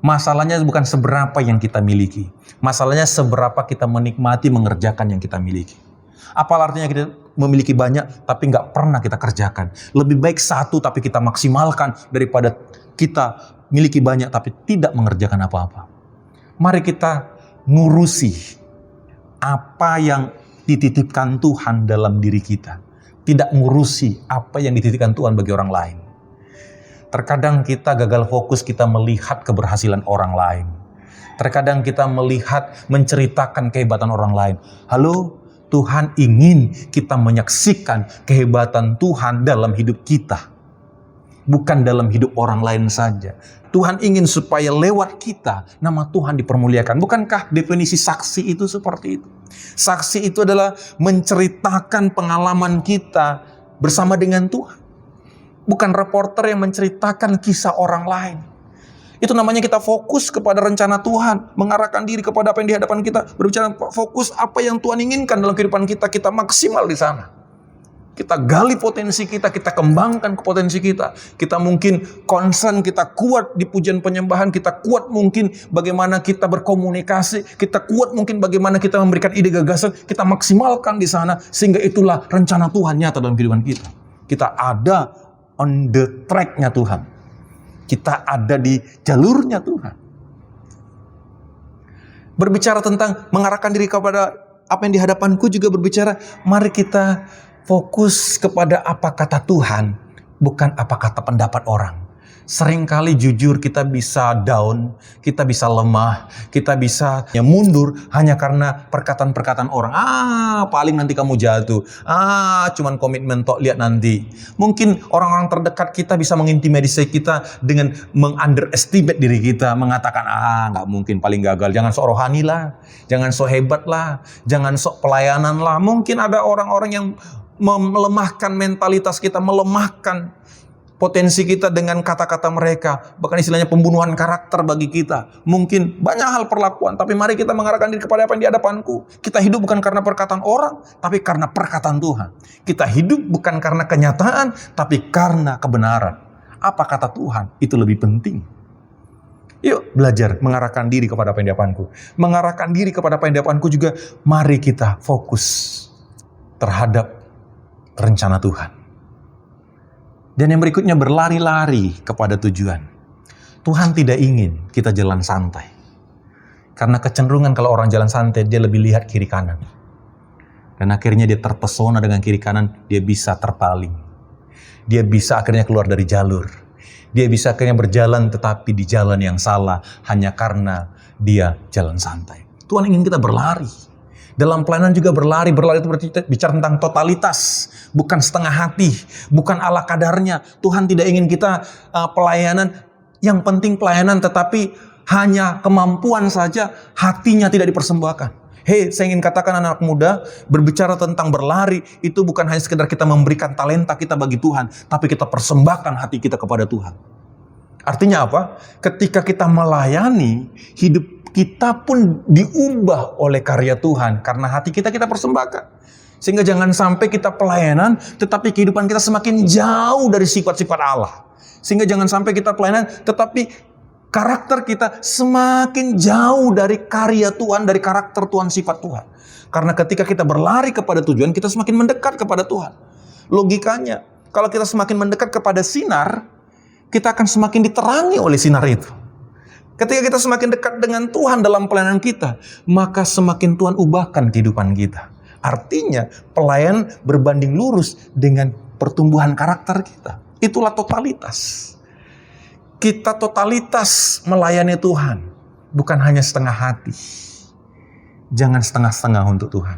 Masalahnya bukan seberapa yang kita miliki. Masalahnya seberapa kita menikmati mengerjakan yang kita miliki. Apa artinya kita memiliki banyak tapi nggak pernah kita kerjakan? Lebih baik satu tapi kita maksimalkan daripada kita miliki banyak tapi tidak mengerjakan apa-apa. Mari kita ngurusi apa yang dititipkan Tuhan dalam diri kita. Tidak ngurusi apa yang dititipkan Tuhan bagi orang lain. Terkadang kita gagal fokus, kita melihat keberhasilan orang lain. Terkadang kita melihat, menceritakan kehebatan orang lain. Halo, Tuhan ingin kita menyaksikan kehebatan Tuhan dalam hidup kita. bukan dalam hidup orang lain saja. Tuhan ingin supaya lewat kita nama Tuhan dipermuliakan. Bukankah definisi saksi itu seperti itu? Saksi itu adalah menceritakan pengalaman kita bersama dengan Tuhan. Bukan reporter yang menceritakan kisah orang lain. Itu namanya kita fokus kepada rencana Tuhan, mengarahkan diri kepada apa yang di hadapan kita, berbicara fokus apa yang Tuhan inginkan dalam kehidupan kita, kita maksimal di sana. Kita gali potensi kita kembangkan ke potensi kita. Kita mungkin concern, kita kuat di pujian penyembahan, kita kuat mungkin bagaimana kita berkomunikasi, kita kuat mungkin bagaimana kita memberikan ide gagasan, kita maksimalkan di sana, sehingga itulah rencana Tuhan nyata dalam kehidupan kita. Kita ada on the track-nya Tuhan. Kita ada di jalurnya Tuhan. Berbicara tentang mengarahkan diri kepada apa yang di hadapanku juga berbicara, mari kita fokus kepada apa kata Tuhan, bukan apa kata pendapat orang. Seringkali jujur kita bisa down, kita bisa lemah, kita bisa mundur hanya karena perkataan-perkataan orang. Paling nanti kamu jatuh. Cuman komitmen tok, lihat nanti. Mungkin orang-orang terdekat kita bisa mengintimidasi kita dengan mengunderestimate diri kita, mengatakan nggak mungkin, paling gagal. Jangan sok rohani lah, jangan sok hebat lah, jangan sok pelayanan lah. Mungkin ada orang-orang yang melemahkan mentalitas kita, melemahkan potensi kita dengan kata-kata mereka. Bahkan istilahnya pembunuhan karakter bagi kita. Mungkin banyak hal perlakuan. Tapi mari kita mengarahkan diri kepada apa yang di hadapanku. Kita hidup bukan karena perkataan orang, tapi karena perkataan Tuhan. Kita hidup bukan karena kenyataan, tapi karena kebenaran. Apa kata Tuhan? Itu lebih penting. Yuk belajar mengarahkan diri kepada apa yang di hadapanku. Mengarahkan diri kepada apa yang di hadapanku juga, mari kita fokus terhadap rencana Tuhan. Dan yang berikutnya, berlari-lari kepada tujuan. Tuhan tidak ingin kita jalan santai. Karena kecenderungan kalau orang jalan santai, dia lebih lihat kiri kanan. Dan akhirnya dia terpesona dengan kiri kanan, dia bisa terpaling. Dia bisa akhirnya keluar dari jalur. Dia bisa akhirnya berjalan tetapi di jalan yang salah, hanya karena dia jalan santai. Tuhan ingin kita berlari. Dalam pelayanan juga berlari itu bicara tentang totalitas, bukan setengah hati, bukan ala kadarnya. Tuhan tidak ingin kita pelayanan, yang penting pelayanan tetapi hanya kemampuan saja, hatinya tidak dipersembahkan. Saya ingin katakan anak muda, berbicara tentang berlari, itu bukan hanya sekedar kita memberikan talenta kita bagi Tuhan, tapi kita persembahkan hati kita kepada Tuhan. Artinya apa? Ketika kita melayani, hidup kita pun diubah oleh karya Tuhan. Karena hati kita persembahkan. Sehingga jangan sampai kita pelayanan, tetapi kehidupan kita semakin jauh dari sifat-sifat Allah. Sehingga jangan sampai kita pelayanan, tetapi karakter kita semakin jauh dari karya Tuhan, dari karakter Tuhan, sifat Tuhan. Karena ketika kita berlari kepada tujuan, kita semakin mendekat kepada Tuhan. Logikanya, kalau kita semakin mendekat kepada sinar, kita akan semakin diterangi oleh sinar itu. Ketika kita semakin dekat dengan Tuhan dalam pelayanan kita, maka semakin Tuhan ubahkan kehidupan kita. Artinya, pelayan berbanding lurus dengan pertumbuhan karakter kita. Itulah totalitas. Kita totalitas melayani Tuhan, bukan hanya setengah hati. Jangan setengah-setengah untuk Tuhan.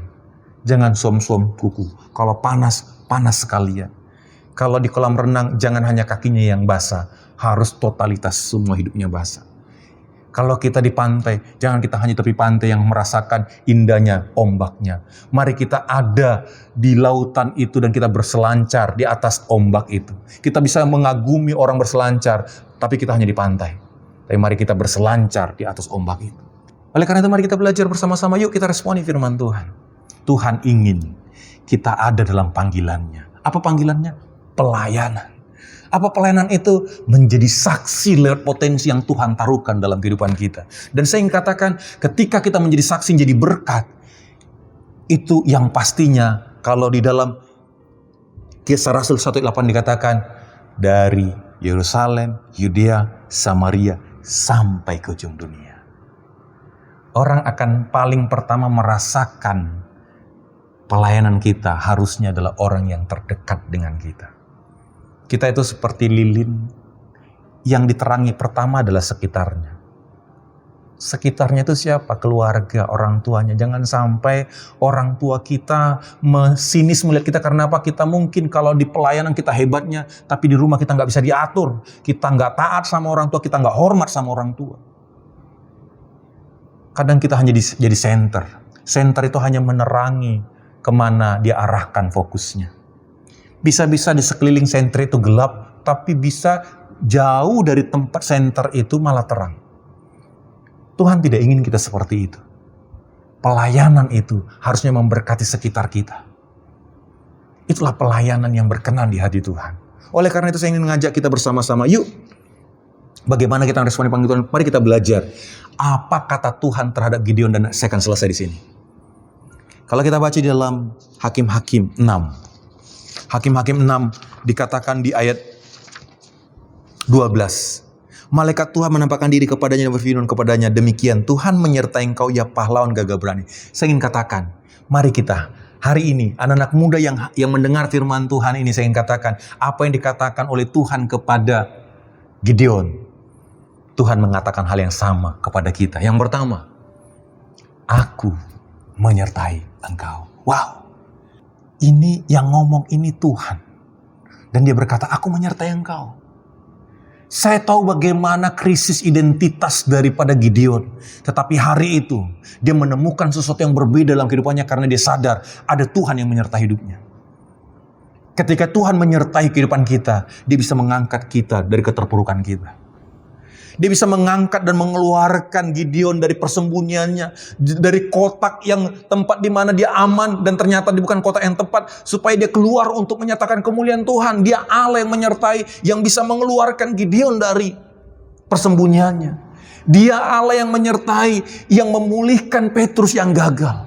Jangan suam-suam kuku. Kalau panas, panas sekalian. Kalau di kolam renang, jangan hanya kakinya yang basah. Harus totalitas semua hidupnya basah. Kalau kita di pantai, jangan kita hanya tepi pantai yang merasakan indahnya ombaknya. Mari kita ada di lautan itu dan kita berselancar di atas ombak itu. Kita bisa mengagumi orang berselancar, tapi kita hanya di pantai. Tapi mari kita berselancar di atas ombak itu. Oleh karena itu mari kita belajar bersama-sama, yuk kita responi firman Tuhan. Tuhan ingin kita ada dalam panggilannya. Apa panggilannya? Pelayanan. Apa pelayanan itu? Menjadi saksi lewat potensi yang Tuhan taruhkan dalam kehidupan kita. Dan saya ingin katakan, ketika kita menjadi saksi, menjadi berkat, itu yang pastinya, kalau di dalam Kisah Rasul 1:8 dikatakan, dari Yerusalem, Yudea, Samaria, sampai ke ujung dunia. Orang akan paling pertama merasakan pelayanan kita harusnya adalah orang yang terdekat dengan kita. Kita itu seperti lilin yang diterangi pertama adalah sekitarnya. Sekitarnya itu siapa? Keluarga, orang tuanya. Jangan sampai orang tua kita sinis melihat kita karena apa? Kita mungkin kalau di pelayanan kita hebatnya, tapi di rumah kita nggak bisa diatur. Kita nggak taat sama orang tua, kita nggak hormat sama orang tua. Kadang kita hanya jadi center. Center itu hanya menerangi kemana dia arahkan fokusnya. Bisa-bisa di sekeliling center itu gelap, tapi bisa jauh dari tempat center itu malah terang. Tuhan tidak ingin kita seperti itu. Pelayanan itu harusnya memberkati sekitar kita. Itulah pelayanan yang berkenan di hati Tuhan. Oleh karena itu saya ingin mengajak kita bersama-sama, yuk. Bagaimana kita meresponi panggilan Tuhan? Mari kita belajar. Apa kata Tuhan terhadap Gideon, dan saya akan selesai di sini. Kalau kita baca di dalam Hakim-Hakim 6. Hakim-Hakim 6 dikatakan di ayat 12. Malaikat Tuhan menampakkan diri kepadanya dan berfirman kepadanya, demikian Tuhan menyertai engkau ya pahlawan gagah berani. Saya ingin katakan, mari kita hari ini anak-anak muda yang mendengar firman Tuhan ini, saya ingin katakan apa yang dikatakan oleh Tuhan kepada Gideon. Tuhan mengatakan hal yang sama kepada kita. Yang pertama, aku menyertai engkau. Wow, ini yang ngomong ini Tuhan. Dan dia berkata, aku menyertai engkau. Saya tahu bagaimana krisis identitas daripada Gideon. Tetapi hari itu, dia menemukan sesuatu yang berbeda dalam kehidupannya karena dia sadar ada Tuhan yang menyertai hidupnya. Ketika Tuhan menyertai kehidupan kita, dia bisa mengangkat kita dari keterpurukan kita. Dia bisa mengangkat dan mengeluarkan Gideon dari persembunyiannya, dari kotak yang tempat di mana dia aman dan ternyata dia bukan kotak yang tepat, supaya dia keluar untuk menyatakan kemuliaan Tuhan. Dia Allah yang menyertai, yang bisa mengeluarkan Gideon dari persembunyiannya. Dia Allah yang menyertai, yang memulihkan Petrus yang gagal.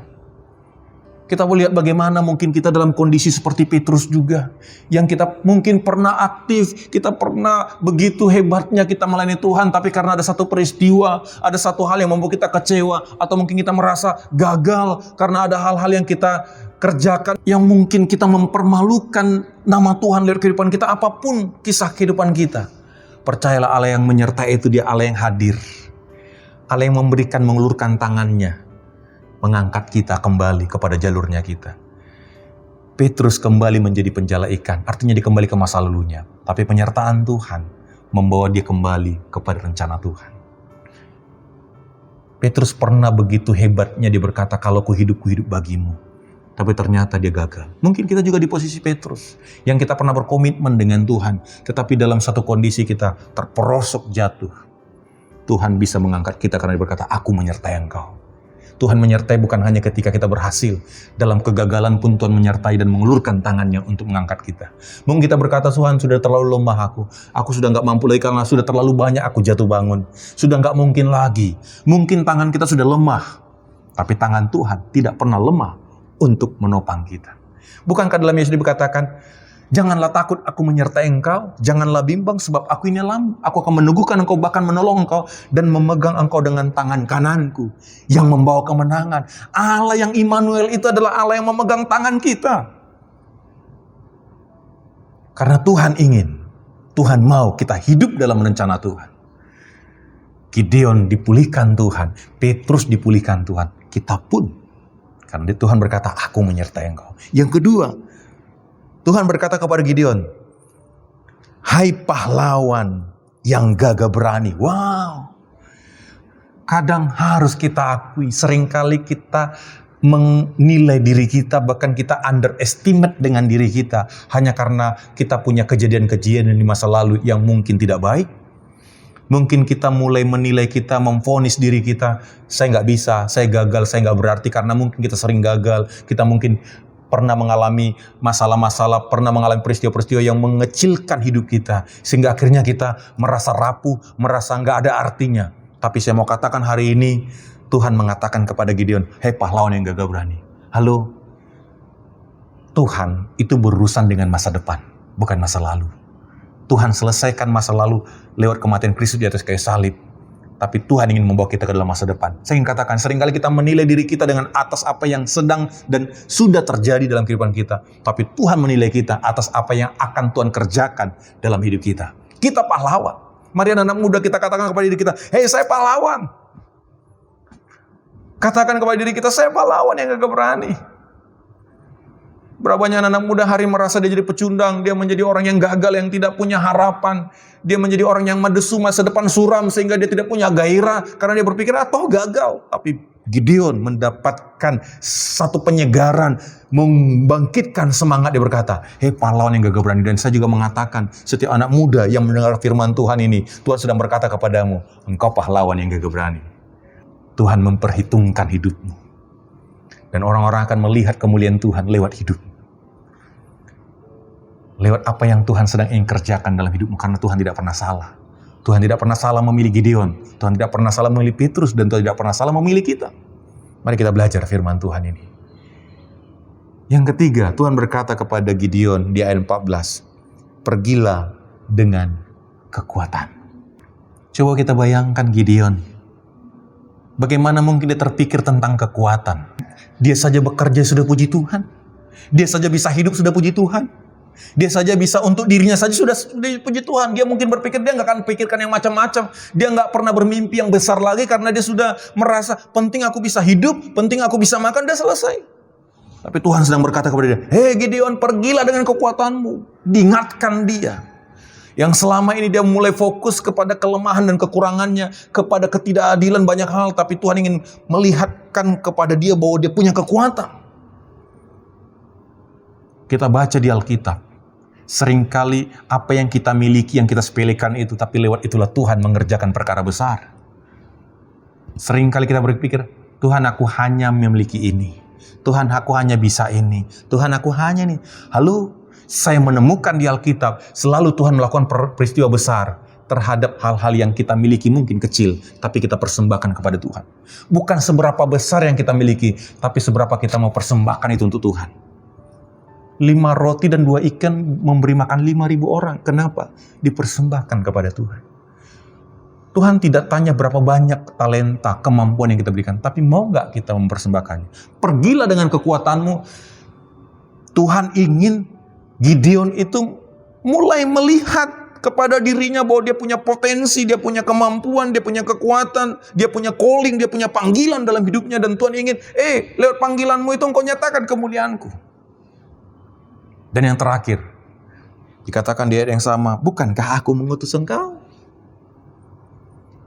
Kita boleh lihat bagaimana mungkin kita dalam kondisi seperti Petrus juga. Yang kita mungkin pernah aktif, kita pernah begitu hebatnya kita melayani Tuhan. Tapi karena ada satu peristiwa, ada satu hal yang membuat kita kecewa. Atau mungkin kita merasa gagal karena ada hal-hal yang kita kerjakan. Yang mungkin kita mempermalukan nama Tuhan dari kehidupan kita. Apapun kisah kehidupan kita. Percayalah Allah yang menyertai itu, dia Allah yang hadir. Allah yang memberikan, mengulurkan tangannya. Mengangkat kita kembali kepada jalurnya kita. Petrus kembali menjadi penjala ikan. Artinya dia kembali ke masa lalunya. Tapi penyertaan Tuhan membawa dia kembali kepada rencana Tuhan. Petrus pernah begitu hebatnya dia berkata, kalau ku hidup bagimu. Tapi ternyata dia gagal. Mungkin kita juga di posisi Petrus. Yang kita pernah berkomitmen dengan Tuhan. Tetapi dalam satu kondisi kita terperosok jatuh. Tuhan bisa mengangkat kita karena dia berkata, aku menyertai engkau. Tuhan menyertai bukan hanya ketika kita berhasil. Dalam kegagalan pun Tuhan menyertai dan mengulurkan tangannya untuk mengangkat kita. Mungkin kita berkata, Tuhan sudah terlalu lemah aku. Aku sudah gak mampu lagi karena sudah terlalu banyak aku jatuh bangun. Sudah gak mungkin lagi. Mungkin tangan kita sudah lemah. Tapi tangan Tuhan tidak pernah lemah untuk menopang kita. Bukankah dalam Yesus dikatakan, janganlah takut, aku menyertai engkau. Janganlah bimbang, sebab aku ini lam. Aku akan meneguhkan engkau, bahkan menolong engkau. Dan memegang engkau dengan tangan kananku. Yang membawa kemenangan. Allah yang Immanuel itu adalah Allah yang memegang tangan kita. Karena Tuhan ingin. Tuhan mau kita hidup dalam rencana Tuhan. Gideon dipulihkan Tuhan. Petrus dipulihkan Tuhan. Kita pun. Karena Tuhan berkata, aku menyertai engkau. Yang kedua, Tuhan berkata kepada Gideon, hai pahlawan yang gagah berani. Wow. Kadang harus kita akui, seringkali kita menilai diri kita, bahkan kita underestimate dengan diri kita. Hanya karena kita punya kejadian-kejadian di masa lalu yang mungkin tidak baik. Mungkin kita mulai menilai kita, memvonis diri kita. Saya nggak bisa, saya gagal, saya nggak berarti. Karena mungkin kita sering gagal, kita mungkin pernah mengalami masalah-masalah, pernah mengalami peristiwa-peristiwa yang mengecilkan hidup kita. Sehingga akhirnya kita merasa rapuh, merasa nggak ada artinya. Tapi saya mau katakan hari ini, Tuhan mengatakan kepada Gideon, hei pahlawan yang gagah berani. Halo, Tuhan itu berurusan dengan masa depan, bukan masa lalu. Tuhan selesaikan masa lalu lewat kematian Kristus di atas kayu salib. Tapi Tuhan ingin membawa kita ke dalam masa depan. Saya ingin katakan, seringkali kita menilai diri kita dengan atas apa yang sedang dan sudah terjadi dalam kehidupan kita. Tapi Tuhan menilai kita atas apa yang akan Tuhan kerjakan dalam hidup kita. Kita pahlawan. Mari anak-anak muda kita katakan kepada diri kita, hei saya pahlawan. Katakan kepada diri kita, saya pahlawan yang gagah berani. Berapa banyak anak muda hari merasa dia jadi pecundang, dia menjadi orang yang gagal, yang tidak punya harapan. Dia menjadi orang yang madesu, masa depan suram, sehingga dia tidak punya gairah, karena dia berpikir, toh gagal. Tapi Gideon mendapatkan satu penyegaran, membangkitkan semangat. Dia berkata, hei pahlawan yang gagah berani. Dan saya juga mengatakan, setiap anak muda yang mendengar firman Tuhan ini, Tuhan sedang berkata kepadamu, engkau pahlawan yang gagah berani. Tuhan memperhitungkan hidupmu. Dan orang-orang akan melihat kemuliaan Tuhan lewat hidupmu. Lewat apa yang Tuhan sedang ingin kerjakan dalam hidupmu. Karena Tuhan tidak pernah salah. Tuhan tidak pernah salah memilih Gideon. Tuhan tidak pernah salah memilih Petrus. Dan Tuhan tidak pernah salah memilih kita. Mari kita belajar firman Tuhan ini. Yang ketiga, Tuhan berkata kepada Gideon di ayat 14. Pergilah dengan kekuatan. Coba kita bayangkan Gideon. Bagaimana mungkin dia terpikir tentang kekuatan. Dia saja bekerja sudah puji Tuhan. Dia saja bisa hidup sudah puji Tuhan. Dia saja bisa untuk dirinya saja sudah puji Tuhan. Dia mungkin berpikir, dia nggak akan pikirkan yang macam-macam. Dia nggak pernah bermimpi yang besar lagi karena dia sudah merasa penting aku bisa hidup, penting aku bisa makan, udah selesai. Tapi Tuhan sedang berkata kepada dia, hei Gideon, pergilah dengan kekuatanmu. Diingatkan dia. Yang selama ini dia mulai fokus kepada kelemahan dan kekurangannya, kepada ketidakadilan banyak hal. Tapi Tuhan ingin melihatkan kepada dia bahwa dia punya kekuatan. Kita baca di Alkitab, seringkali apa yang kita miliki, yang kita sepelekan itu, tapi lewat itulah Tuhan mengerjakan perkara besar. Seringkali kita berpikir, Tuhan aku hanya memiliki ini. Tuhan aku hanya bisa ini. Tuhan aku hanya ini. Lalu saya menemukan di Alkitab, selalu Tuhan melakukan peristiwa besar terhadap hal-hal yang kita miliki mungkin kecil, tapi kita persembahkan kepada Tuhan. Bukan seberapa besar yang kita miliki, tapi seberapa kita mau persembahkan itu untuk Tuhan. 5 roti dan 2 ikan memberi makan 5.000 orang. Kenapa? Dipersembahkan kepada Tuhan. Tuhan tidak tanya berapa banyak talenta, kemampuan yang kita berikan. Tapi mau gak kita mempersembahkannya? Pergilah dengan kekuatanmu. Tuhan ingin Gideon itu mulai melihat kepada dirinya bahwa dia punya potensi, dia punya kemampuan, dia punya kekuatan, dia punya calling, dia punya panggilan dalam hidupnya. Dan Tuhan ingin, lewat panggilanmu itu engkau nyatakan kemuliaanku. Dan yang terakhir, dikatakan di ayat yang sama, bukankah aku mengutus engkau?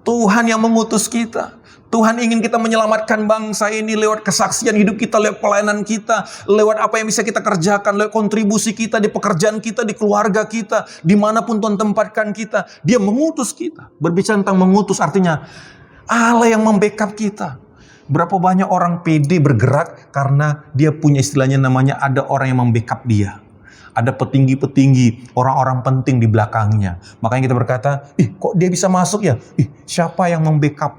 Tuhan yang mengutus kita. Tuhan ingin kita menyelamatkan bangsa ini lewat kesaksian hidup kita, lewat pelayanan kita, lewat apa yang bisa kita kerjakan, lewat kontribusi kita di pekerjaan kita, di keluarga kita, dimanapun Tuhan tempatkan kita. Dia mengutus kita. Berbicara tentang mengutus artinya Allah yang membackup kita. Berapa banyak orang pede bergerak karena dia punya istilahnya namanya ada orang yang membackup dia. Ada petinggi-petinggi, orang-orang penting di belakangnya. Makanya kita berkata, kok dia bisa masuk ya? Siapa yang membackup?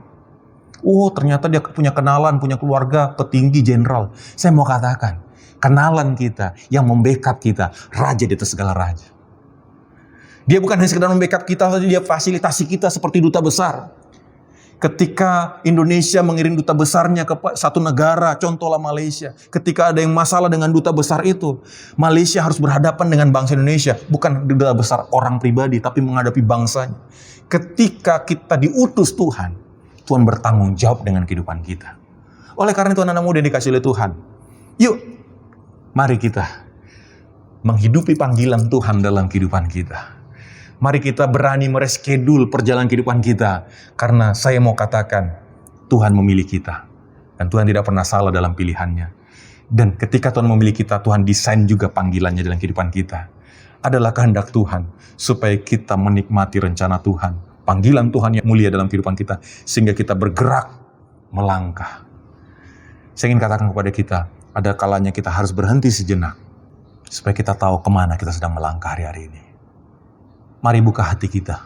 Oh, ternyata dia punya kenalan, punya keluarga, petinggi, jenderal. Saya mau katakan, kenalan kita yang membackup kita, raja di atas segala raja. Dia bukan hanya sekedar membackup kita, saja dia fasilitasi kita seperti duta besar. Ketika Indonesia mengirim duta besarnya ke satu negara, contohlah Malaysia. Ketika ada yang masalah dengan duta besar itu, Malaysia harus berhadapan dengan bangsa Indonesia. Bukan duta besar orang pribadi, tapi menghadapi bangsanya. Ketika kita diutus Tuhan, Tuhan bertanggung jawab dengan kehidupan kita. Oleh karena itu anak-anak muda yang dikasih oleh Tuhan, yuk, mari kita menghidupi panggilan Tuhan dalam kehidupan kita. Mari kita berani mereschedule perjalanan kehidupan kita. Karena saya mau katakan, Tuhan memilih kita. Dan Tuhan tidak pernah salah dalam pilihannya. Dan ketika Tuhan memilih kita, Tuhan desain juga panggilannya dalam kehidupan kita. Adalah kehendak Tuhan, supaya kita menikmati rencana Tuhan. Panggilan Tuhan yang mulia dalam kehidupan kita. Sehingga kita bergerak, melangkah. Saya ingin katakan kepada kita, ada kalanya kita harus berhenti sejenak. Supaya kita tahu kemana kita sedang melangkah hari-hari ini. Mari buka hati kita.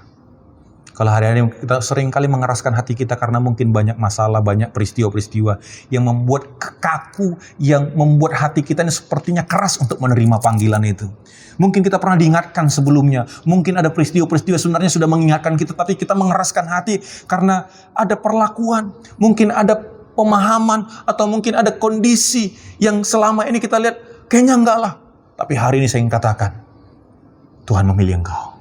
Kalau hari-hari kita sering kali mengeraskan hati kita karena mungkin banyak masalah, banyak peristiwa-peristiwa yang membuat kaku, yang membuat hati kita ini sepertinya keras untuk menerima panggilan itu. Mungkin kita pernah diingatkan sebelumnya, mungkin ada peristiwa-peristiwa sebenarnya sudah mengingatkan kita, tapi kita mengeraskan hati karena ada perlakuan, mungkin ada pemahaman, atau mungkin ada kondisi yang selama ini kita lihat, kayaknya enggak lah. Tapi hari ini saya ingin katakan, Tuhan memilih engkau.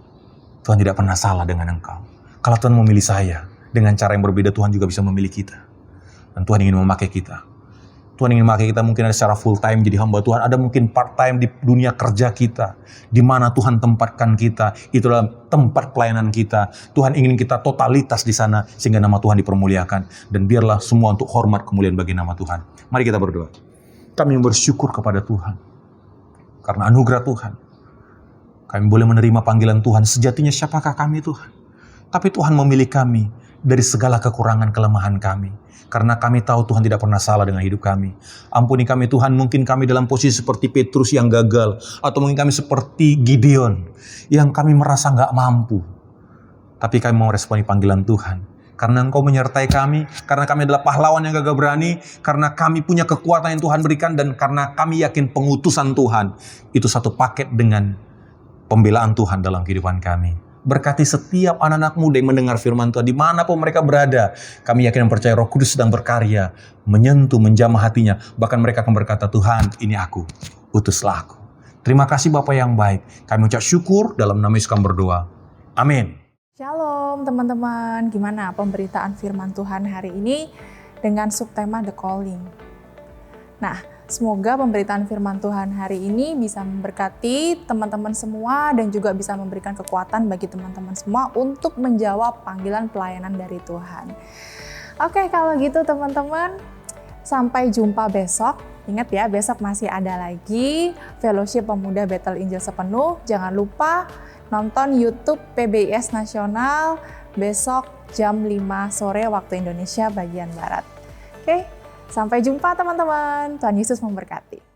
Tuhan tidak pernah salah dengan engkau. Kalau Tuhan memilih saya, dengan cara yang berbeda Tuhan juga bisa memilih kita. Dan Tuhan ingin memakai kita. Tuhan ingin memakai kita mungkin ada secara full time jadi hamba Tuhan, ada mungkin part time di dunia kerja kita. Di mana Tuhan tempatkan kita, itulah tempat pelayanan kita. Tuhan ingin kita totalitas di sana sehingga nama Tuhan dipermuliakan. Dan biarlah semua untuk hormat kemuliaan bagi nama Tuhan. Mari kita berdoa. Kami bersyukur kepada Tuhan. Karena anugerah Tuhan. Kami boleh menerima panggilan Tuhan. Sejatinya siapakah kami Tuhan? Tapi Tuhan memilih kami dari segala kekurangan kelemahan kami. Karena kami tahu Tuhan tidak pernah salah dengan hidup kami. Ampuni kami Tuhan, mungkin kami dalam posisi seperti Petrus yang gagal. Atau mungkin kami seperti Gideon yang kami merasa nggak mampu. Tapi kami mau responi panggilan Tuhan. Karena Engkau menyertai kami, karena kami adalah pahlawan yang gagah berani, karena kami punya kekuatan yang Tuhan berikan, dan karena kami yakin pengutusan Tuhan itu satu paket dengan pembelaan Tuhan dalam kehidupan kami. Berkati setiap anak-anak muda yang mendengar firman Tuhan dimanapun mereka berada. Kami yakin dan percaya Roh Kudus sedang berkarya, menyentuh, menjamah hatinya. Bahkan mereka akan berkata, Tuhan ini aku, utuslah aku. Terima kasih Bapa yang baik. Kami ucap syukur dalam nama Yesus kami berdoa. Amin. Shalom teman-teman, gimana pemberitaan firman Tuhan hari ini dengan subtema The Calling? Nah, semoga pemberitaan firman Tuhan hari ini bisa memberkati teman-teman semua dan juga bisa memberikan kekuatan bagi teman-teman semua untuk menjawab panggilan pelayanan dari Tuhan. Oke, kalau gitu teman-teman, sampai jumpa besok. Ingat ya, besok masih ada lagi Fellowship Pemuda Bethel Injil Sepenuh. Jangan lupa nonton YouTube PBIS Nasional besok jam 5 sore waktu Indonesia bagian Barat. Oke, sampai jumpa teman-teman. Tuhan Yesus memberkati.